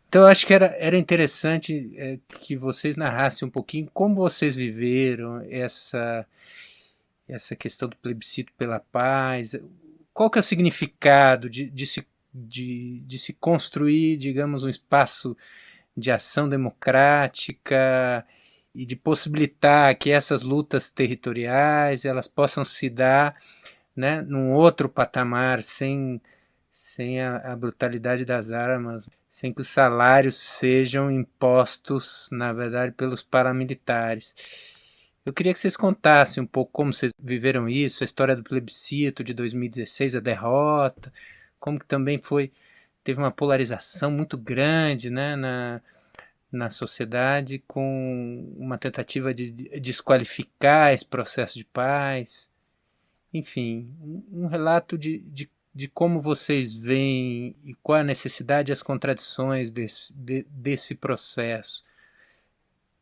Speaker 5: Então eu acho que era interessante que vocês narrassem um pouquinho como vocês viveram essa questão do plebiscito pela paz, qual que é o significado de se construir, digamos, um espaço de ação democrática e de possibilitar que essas lutas territoriais elas possam se dar, né, num outro patamar, sem a brutalidade das armas, sem que os salários sejam impostos, na verdade, pelos paramilitares. Eu queria que vocês contassem um pouco como vocês viveram isso, a história do plebiscito de 2016, a derrota, como que também teve uma polarização muito grande, né, na sociedade, com uma tentativa de desqualificar esse processo de paz. Enfim, um relato de como vocês veem e qual a necessidade e as contradições desse processo.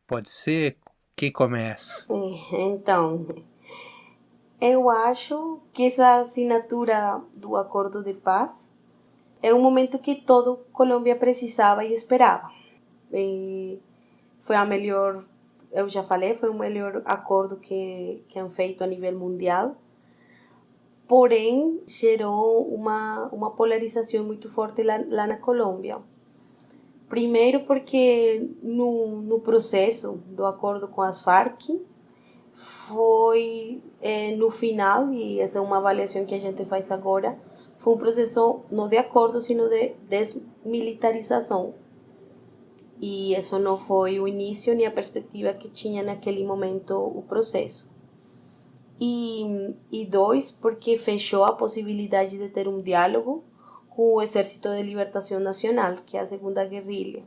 Speaker 5: Pode ser? Quem começa?
Speaker 7: Então, eu acho que essa assinatura do Acordo de Paz é um momento que toda Colômbia precisava e esperava. Foi a melhor, eu já falei, foi o melhor acordo que han feito a nível mundial. Porém, gerou uma polarização muito forte lá na Colômbia. Primeiro porque no processo do acordo com as Farc, foi no final, e essa é uma avaliação que a gente faz agora, foi um processo não de acordo, sino de desmilitarização. E isso não foi o início nem a perspectiva que tinha naquele momento o processo. E dois, porque fechou a possibilidade de ter um diálogo com o Exército de Libertação Nacional, que é a segunda guerrilha.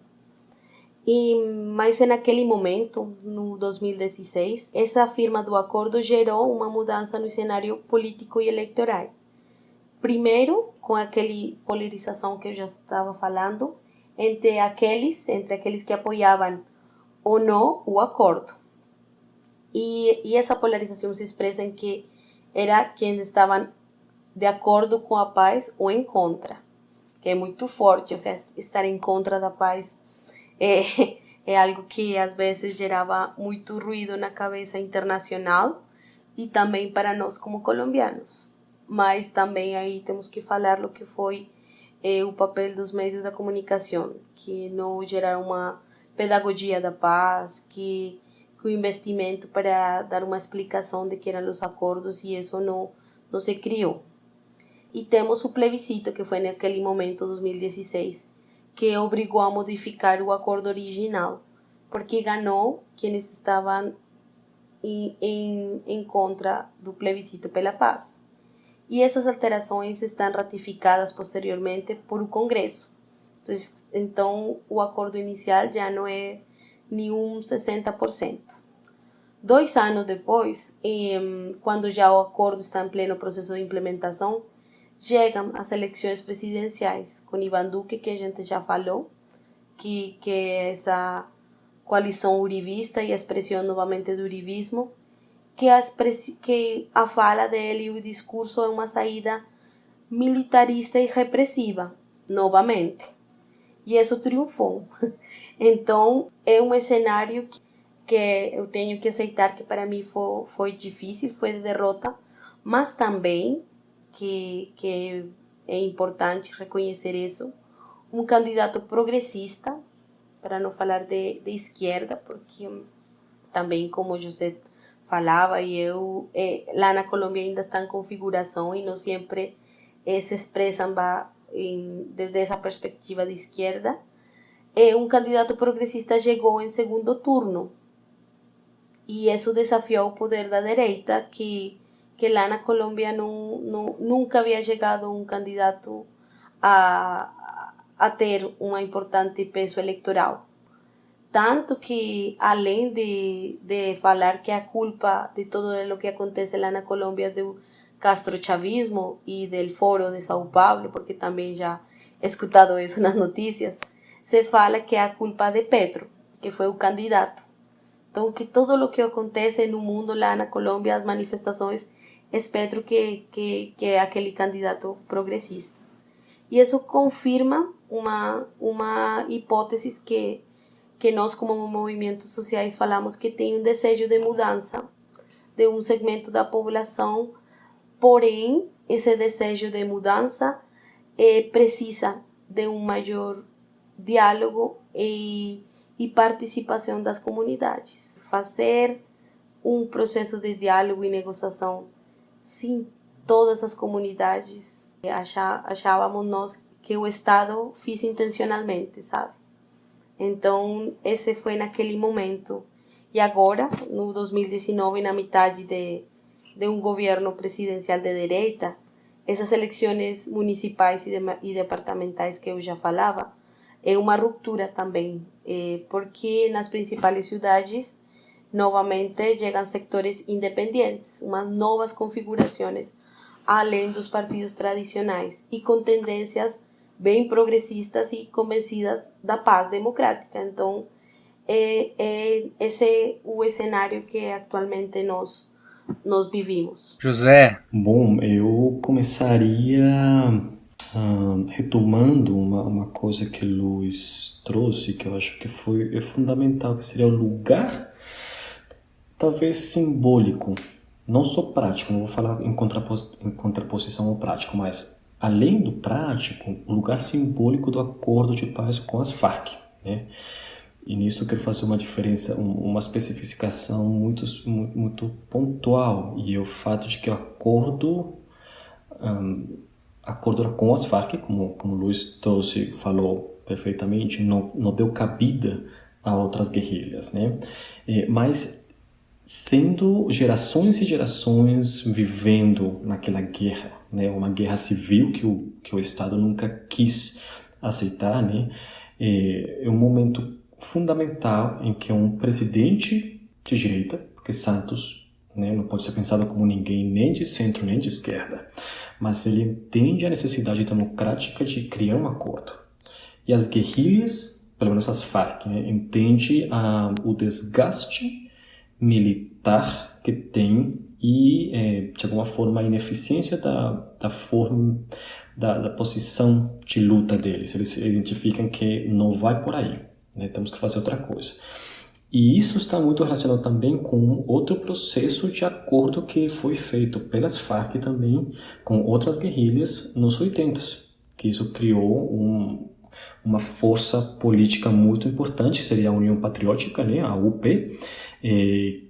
Speaker 7: Mas naquele momento, no 2016, essa firma do acordo gerou uma mudança no cenário político e eleitoral. Primeiro, com aquela polarização que eu já estava falando, entre aqueles que apoiavam ou não o acordo. E essa polarização se expressa em que era quem estavam de acordo com a paz ou em contra, que é muito forte, ou seja, estar em contra da paz é algo que às vezes gerava muito ruído na cabeça internacional e também para nós como colombianos. Mas também aí temos que falar o que foi o papel dos meios da comunicação, que não geraram uma pedagogia da paz, que o investimento para dar uma explicação de que eram os acordos, e isso não se criou. E temos o plebiscito, que foi naquele momento, 2016, que obrigou a modificar o acordo original, porque ganhou quienes estavam em contra do plebiscito pela paz. E essas alterações estão ratificadas posteriormente por o Congresso. Então o acordo inicial já não é nenhum 60%. 2 anos depois, quando já o acordo está em pleno processo de implementação, chegam as eleições presidenciais, com Iván Duque, que a gente já falou, que é essa coalição uribista e a expressão novamente do uribismo, que a fala dele e o discurso é uma saída militarista e repressiva, novamente. E isso triunfou. Então, é um cenário que eu tenho que aceitar que para mim foi difícil, foi de derrota, mas também que é importante reconhecer isso, um candidato progressista, para não falar de esquerda, porque também, como José falava, e eu, lá na Colômbia ainda está em configuração e não sempre se expressam desde essa perspectiva de esquerda. Um candidato progressista chegou em segundo turno e isso desafiou o poder da direita, que lá na Colômbia nunca havia chegado um candidato a ter um importante peso eleitoral. Tanto que, além de falar que a culpa de todo o que acontece lá na Colômbia é do castrochavismo e do Foro de São Paulo, porque também já he escutado isso nas notícias, se fala que a culpa de Petro, que foi o candidato. Então, que todo o que acontece no mundo lá na Colômbia, as manifestações, é Petro que é aquele candidato progressista. E isso confirma uma hipótese que nós, como movimentos sociais, falamos que tem desejo de mudança de um segmento da população, porém, esse desejo de mudança precisa de um maior diálogo e participação das comunidades. Fazer um processo de diálogo e negociação sem todas as comunidades, achávamos nós que o Estado fez intencionalmente, sabe? Então, esse foi naquele momento. E agora, no 2019, na metade de um governo presidencial de direita, essas eleições municipais e departamentais que eu já falava, é uma ruptura também, porque nas principais cidades, novamente, chegam sectores independentes, umas novas configurações, além dos partidos tradicionais, e com tendências bem progressistas e convencidas da paz democrática. Então, esse é o cenário que atualmente nós vivimos.
Speaker 5: José.
Speaker 6: Bom, eu começaria retomando uma coisa que o Luiz trouxe, que eu acho que é fundamental, que seria o lugar, talvez simbólico, não só prático, não vou falar em contraposição ao prático, mas além do prático, o lugar simbólico do acordo de paz com as Farc, né? E nisso eu quero fazer uma diferença, uma especificação muito pontual, e é o fato de que o acordo era com as Farc, como o Luiz falou perfeitamente, não deu cabida a outras guerrilhas, né? Mas sendo gerações e gerações vivendo naquela guerra, né? Uma guerra civil que o Estado nunca quis aceitar, né? É um momento fundamental em que um presidente de direita, porque Santos, né, não pode ser pensado como ninguém nem de centro nem de esquerda, mas ele entende a necessidade democrática de criar um acordo. E as guerrilhas, pelo menos as Farc, né, entende o desgaste militar que tem e, de alguma forma, a ineficiência da posição de luta deles. Eles identificam que não vai por aí, né? Temos que fazer outra coisa. E isso está muito relacionado também com outro processo de acordo que foi feito pelas Farc também com outras guerrilhas nos 80s, que isso criou uma força política muito importante, seria a União Patriótica, né, a UP,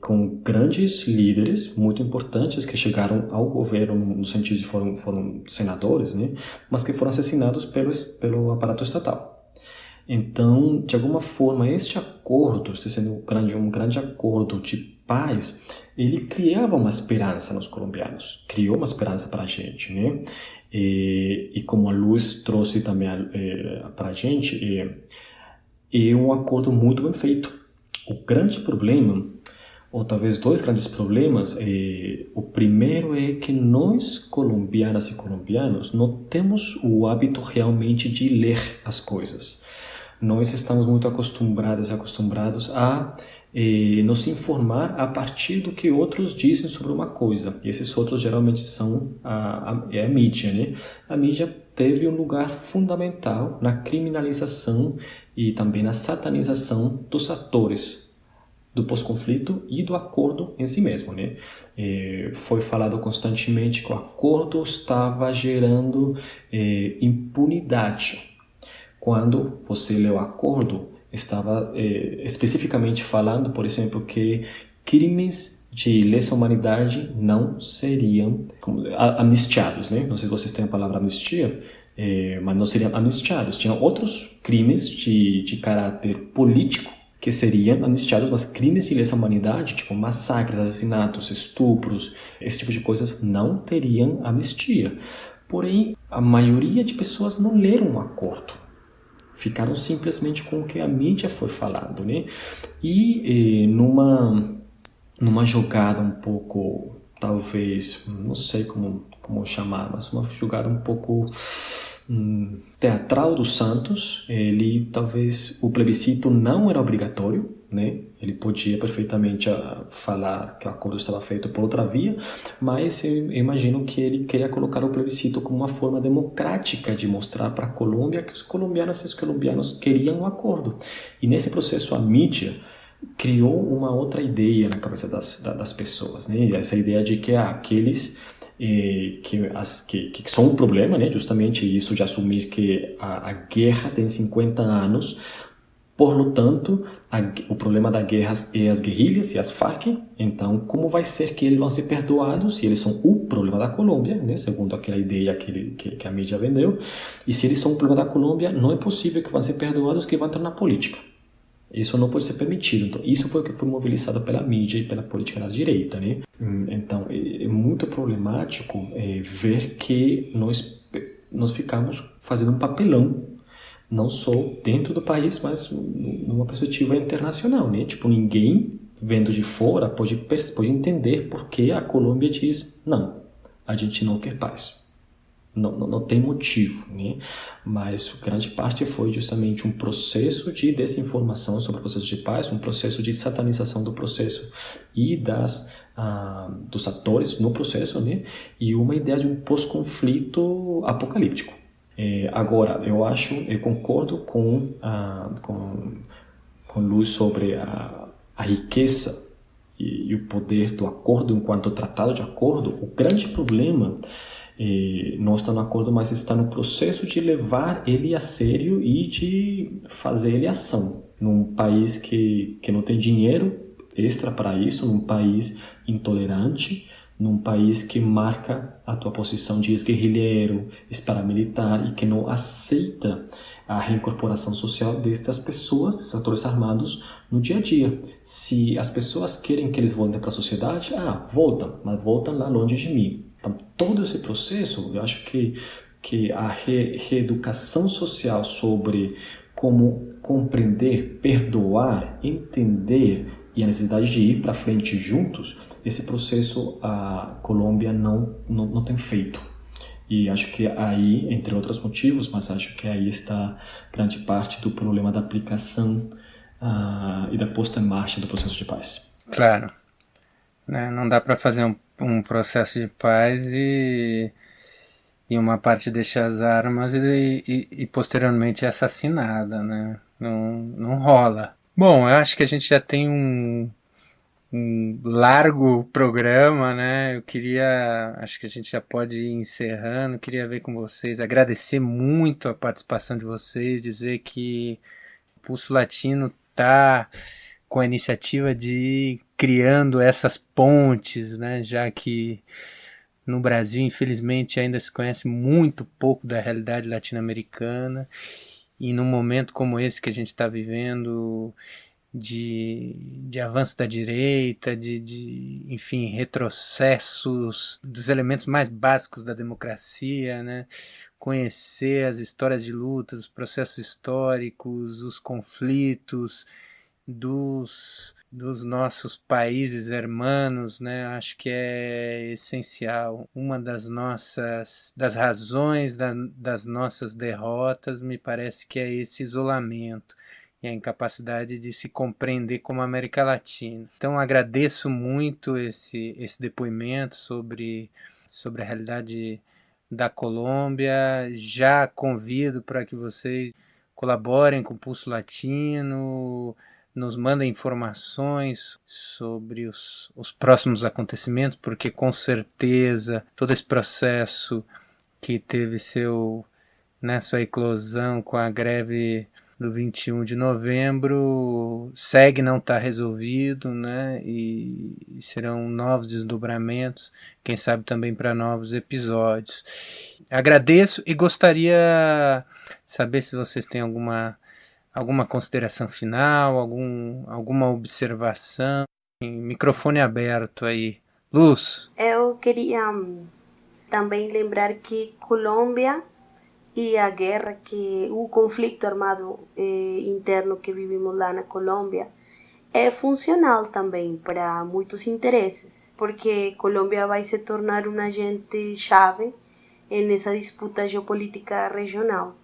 Speaker 6: com grandes líderes muito importantes que chegaram ao governo no sentido de foram senadores, né, mas que foram assassinados pelo aparato estatal. Então, de alguma forma, este acordo, sendo um grande acordo de paz, ele criava uma esperança nos colombianos, criou uma esperança para a gente, né? E como a Luz trouxe também para a gente, é um acordo muito bem feito. O grande problema, ou talvez dois grandes problemas, o primeiro é que nós, colombianas e colombianos, não temos o hábito realmente de ler as coisas. Nós estamos muito acostumados a nos informar a partir do que outros dizem sobre uma coisa. E esses outros geralmente são a mídia, né? A mídia teve um lugar fundamental na criminalização e também na satanização dos atores do pós-conflito e do acordo em si mesmo, né? Foi falado constantemente que o acordo estava gerando impunidade. Quando você lê o acordo, estava especificamente falando, por exemplo, que crimes de lesa humanidade não seriam amnistiados, né? Não sei se vocês têm a palavra amnistia, mas não seriam amnistiados. Tinha outros crimes de caráter político que seriam anistiados, mas crimes de lesa humanidade, tipo massacres, assassinatos, estupros, esse tipo de coisas não teriam anistia. Porém, a maioria de pessoas não leram o acordo. Ficaram simplesmente com o que a mídia foi falando, né? E numa jogada um pouco, talvez, não sei como chamar, mas uma jogada um pouco teatral dos Santos, talvez o plebiscito não era obrigatório, né? Ele podia perfeitamente falar que o acordo estava feito por outra via, mas eu imagino que ele queria colocar o plebiscito como uma forma democrática de mostrar para a Colômbia que os colombianos e os colombianos queriam um acordo. E nesse processo a mídia criou uma outra ideia na cabeça das pessoas, né? Essa ideia de que aqueles que são um problema, né? Justamente isso de assumir que a guerra tem 50 anos, por lo tanto, o problema da guerra é as guerrilhas e as Farc. Então, como vai ser que eles vão ser perdoados se eles são o problema da Colômbia, né? Segundo aquela ideia que a mídia vendeu? E se eles são o problema da Colômbia, não é possível que vão ser perdoados que vão entrar na política. Isso não pode ser permitido. Então, isso foi o que foi mobilizado pela mídia e pela política da direita, né? Então, é muito problemático ver que nós ficamos fazendo um papelão, não só dentro do país, mas numa perspectiva internacional, né? Tipo, ninguém vendo de fora pode entender por que a Colômbia diz não, a gente não quer paz. Não tem motivo, né? Mas grande parte foi justamente um processo de desinformação sobre o processo de paz, um processo de satanização do processo e dos atores no processo, né? E uma ideia de um pós-conflito apocalíptico. Agora, eu concordo com Luiz sobre a riqueza e o poder do acordo enquanto tratado de acordo. O grande problema não está no acordo, mas está no processo de levar ele a sério e de fazer ele ação. Num país que não tem dinheiro extra para isso, num país intolerante, num país que marca a tua posição de ex-guerrilheiro, ex-paramilitar e que não aceita a reincorporação social destas pessoas, desses atores armados, no dia a dia. Se as pessoas querem que eles voltem para a sociedade, voltam, mas voltam lá longe de mim. Então, todo esse processo, eu acho que a reeducação social sobre como compreender, perdoar, entender e a necessidade de ir para frente juntos, esse processo a Colômbia não tem feito. E acho que aí, entre outros motivos, mas acho que aí está grande parte do problema da aplicação e da posta em marcha do processo de paz.
Speaker 5: Claro, né? Não dá para fazer um processo de paz e uma parte deixa as armas e posteriormente é assassinada, né? Não rola. Bom, eu acho que a gente já tem um largo programa, né? Acho que a gente já pode ir encerrando. Queria ver com vocês, agradecer muito a participação de vocês, dizer que o Pulso Latino está com a iniciativa de ir criando essas pontes, né? Já que no Brasil, infelizmente, ainda se conhece muito pouco da realidade latino-americana, e num momento como esse que a gente está vivendo, de avanço da direita, enfim, retrocessos dos elementos mais básicos da democracia, né? Conhecer as histórias de lutas, os processos históricos, os conflitos dos nossos países hermanos, né? Acho que é essencial. Uma das razões das nossas derrotas, me parece que é esse isolamento e a incapacidade de se compreender como América Latina. Então agradeço muito esse depoimento sobre a realidade da Colômbia. Já convido para que vocês colaborem com o Pulso Latino, nos mandem informações sobre os próximos acontecimentos, porque com certeza todo esse processo que teve sua eclosão com a greve do 21 de novembro segue não está resolvido, né? E serão novos desdobramentos, quem sabe também para novos episódios. Agradeço e gostaria de saber se vocês têm alguma alguma consideração final, alguma observação? Microfone aberto aí. Luz.
Speaker 7: Eu queria também lembrar que Colômbia e a guerra, que o conflito armado interno que vivimos lá na Colômbia, é funcional também para muitos interesses, porque Colômbia vai se tornar um agente chave nessa disputa geopolítica regional.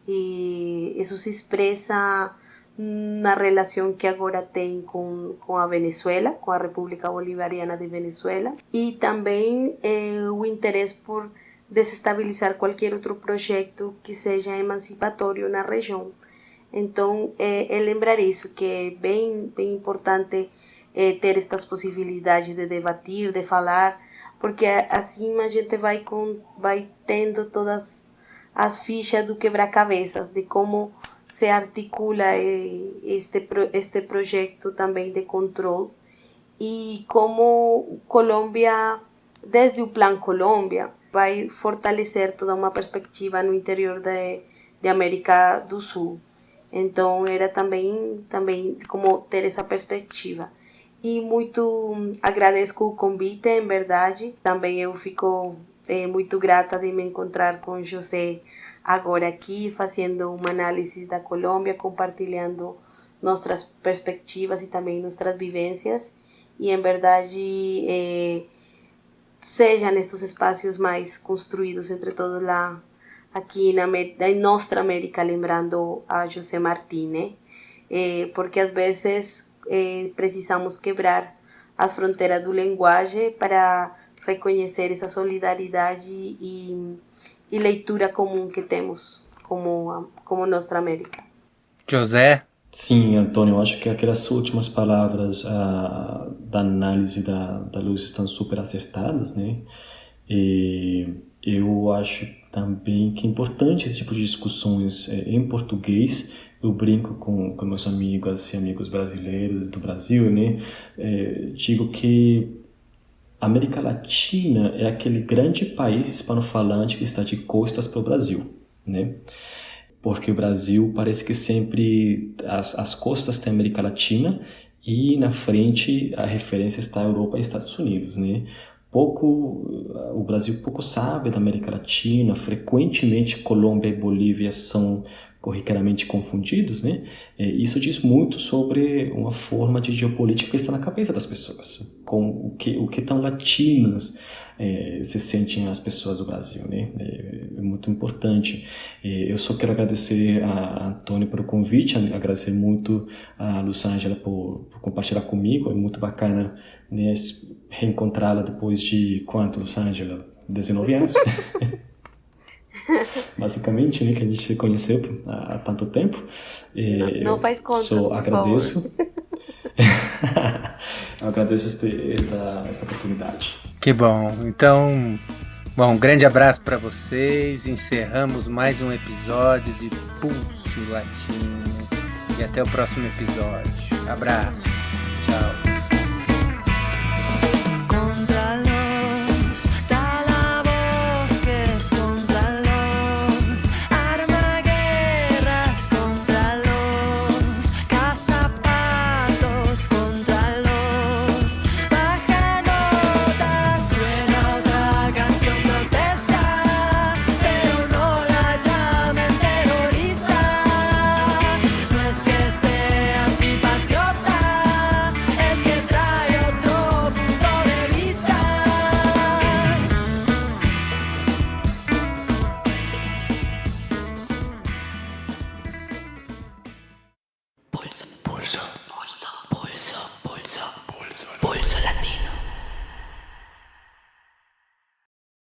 Speaker 7: E isso se expressa na relação que agora tem com a Venezuela, com a República Bolivariana de Venezuela, e também o interesse por desestabilizar qualquer outro projeto que seja emancipatório na região. Então, é lembrar isso, que é bem importante ter estas possibilidades de debater, de falar, porque assim a gente vai tendo todas as fichas do quebra-cabeças, de como se articula este projeto também de controle, e como Colômbia, desde o Plano Colômbia, vai fortalecer toda uma perspectiva no interior de América do Sul. Então era também como ter essa perspectiva. E muito agradeço o convite, em verdade. Também eu fico muito grata de me encontrar com José agora aqui, fazendo uma análise da Colômbia, compartilhando nossas perspectivas e também nossas vivências. E em verdade, sejam estes espaços mais construídos entre todos lá, aqui na nossa América, lembrando a José Martí, né? Porque às vezes precisamos quebrar as fronteiras do linguagem para reconhecer essa solidariedade e leitura comum que temos como nossa América.
Speaker 5: José?
Speaker 6: Sim, Antônio, eu acho que aquelas últimas palavras da análise da Luz estão super acertadas, né? E eu acho também que é importante esse tipo de discussões em português. Eu brinco com meus amigos e amigos brasileiros do Brasil, né? Digo que a América Latina é aquele grande país hispano-falante que está de costas para o Brasil, né? Porque o Brasil parece que sempre as costas da América Latina e na frente a referência está a Europa e Estados Unidos, né? O Brasil pouco sabe da América Latina, frequentemente Colômbia e Bolívia são corriqueiramente confundidos, né? Isso diz muito sobre uma forma de geopolítica que está na cabeça das pessoas, com o que tão latinas se sentem as pessoas do Brasil, né? É muito importante. Eu só quero agradecer a Antônio pelo convite, agradecer muito a Luzângela por compartilhar comigo. É muito bacana, né, reencontrá-la depois de quanto, Luzângela? 19 anos? Basicamente, né, que a gente se conheceu há tanto tempo.
Speaker 7: Não faz contas,
Speaker 6: só
Speaker 7: por
Speaker 6: agradeço.
Speaker 7: favor.
Speaker 6: Eu agradeço esta oportunidade.
Speaker 5: Que bom. Então, um grande abraço para vocês. Encerramos mais um episódio de Pulso Latino. E até o próximo episódio. Abraços.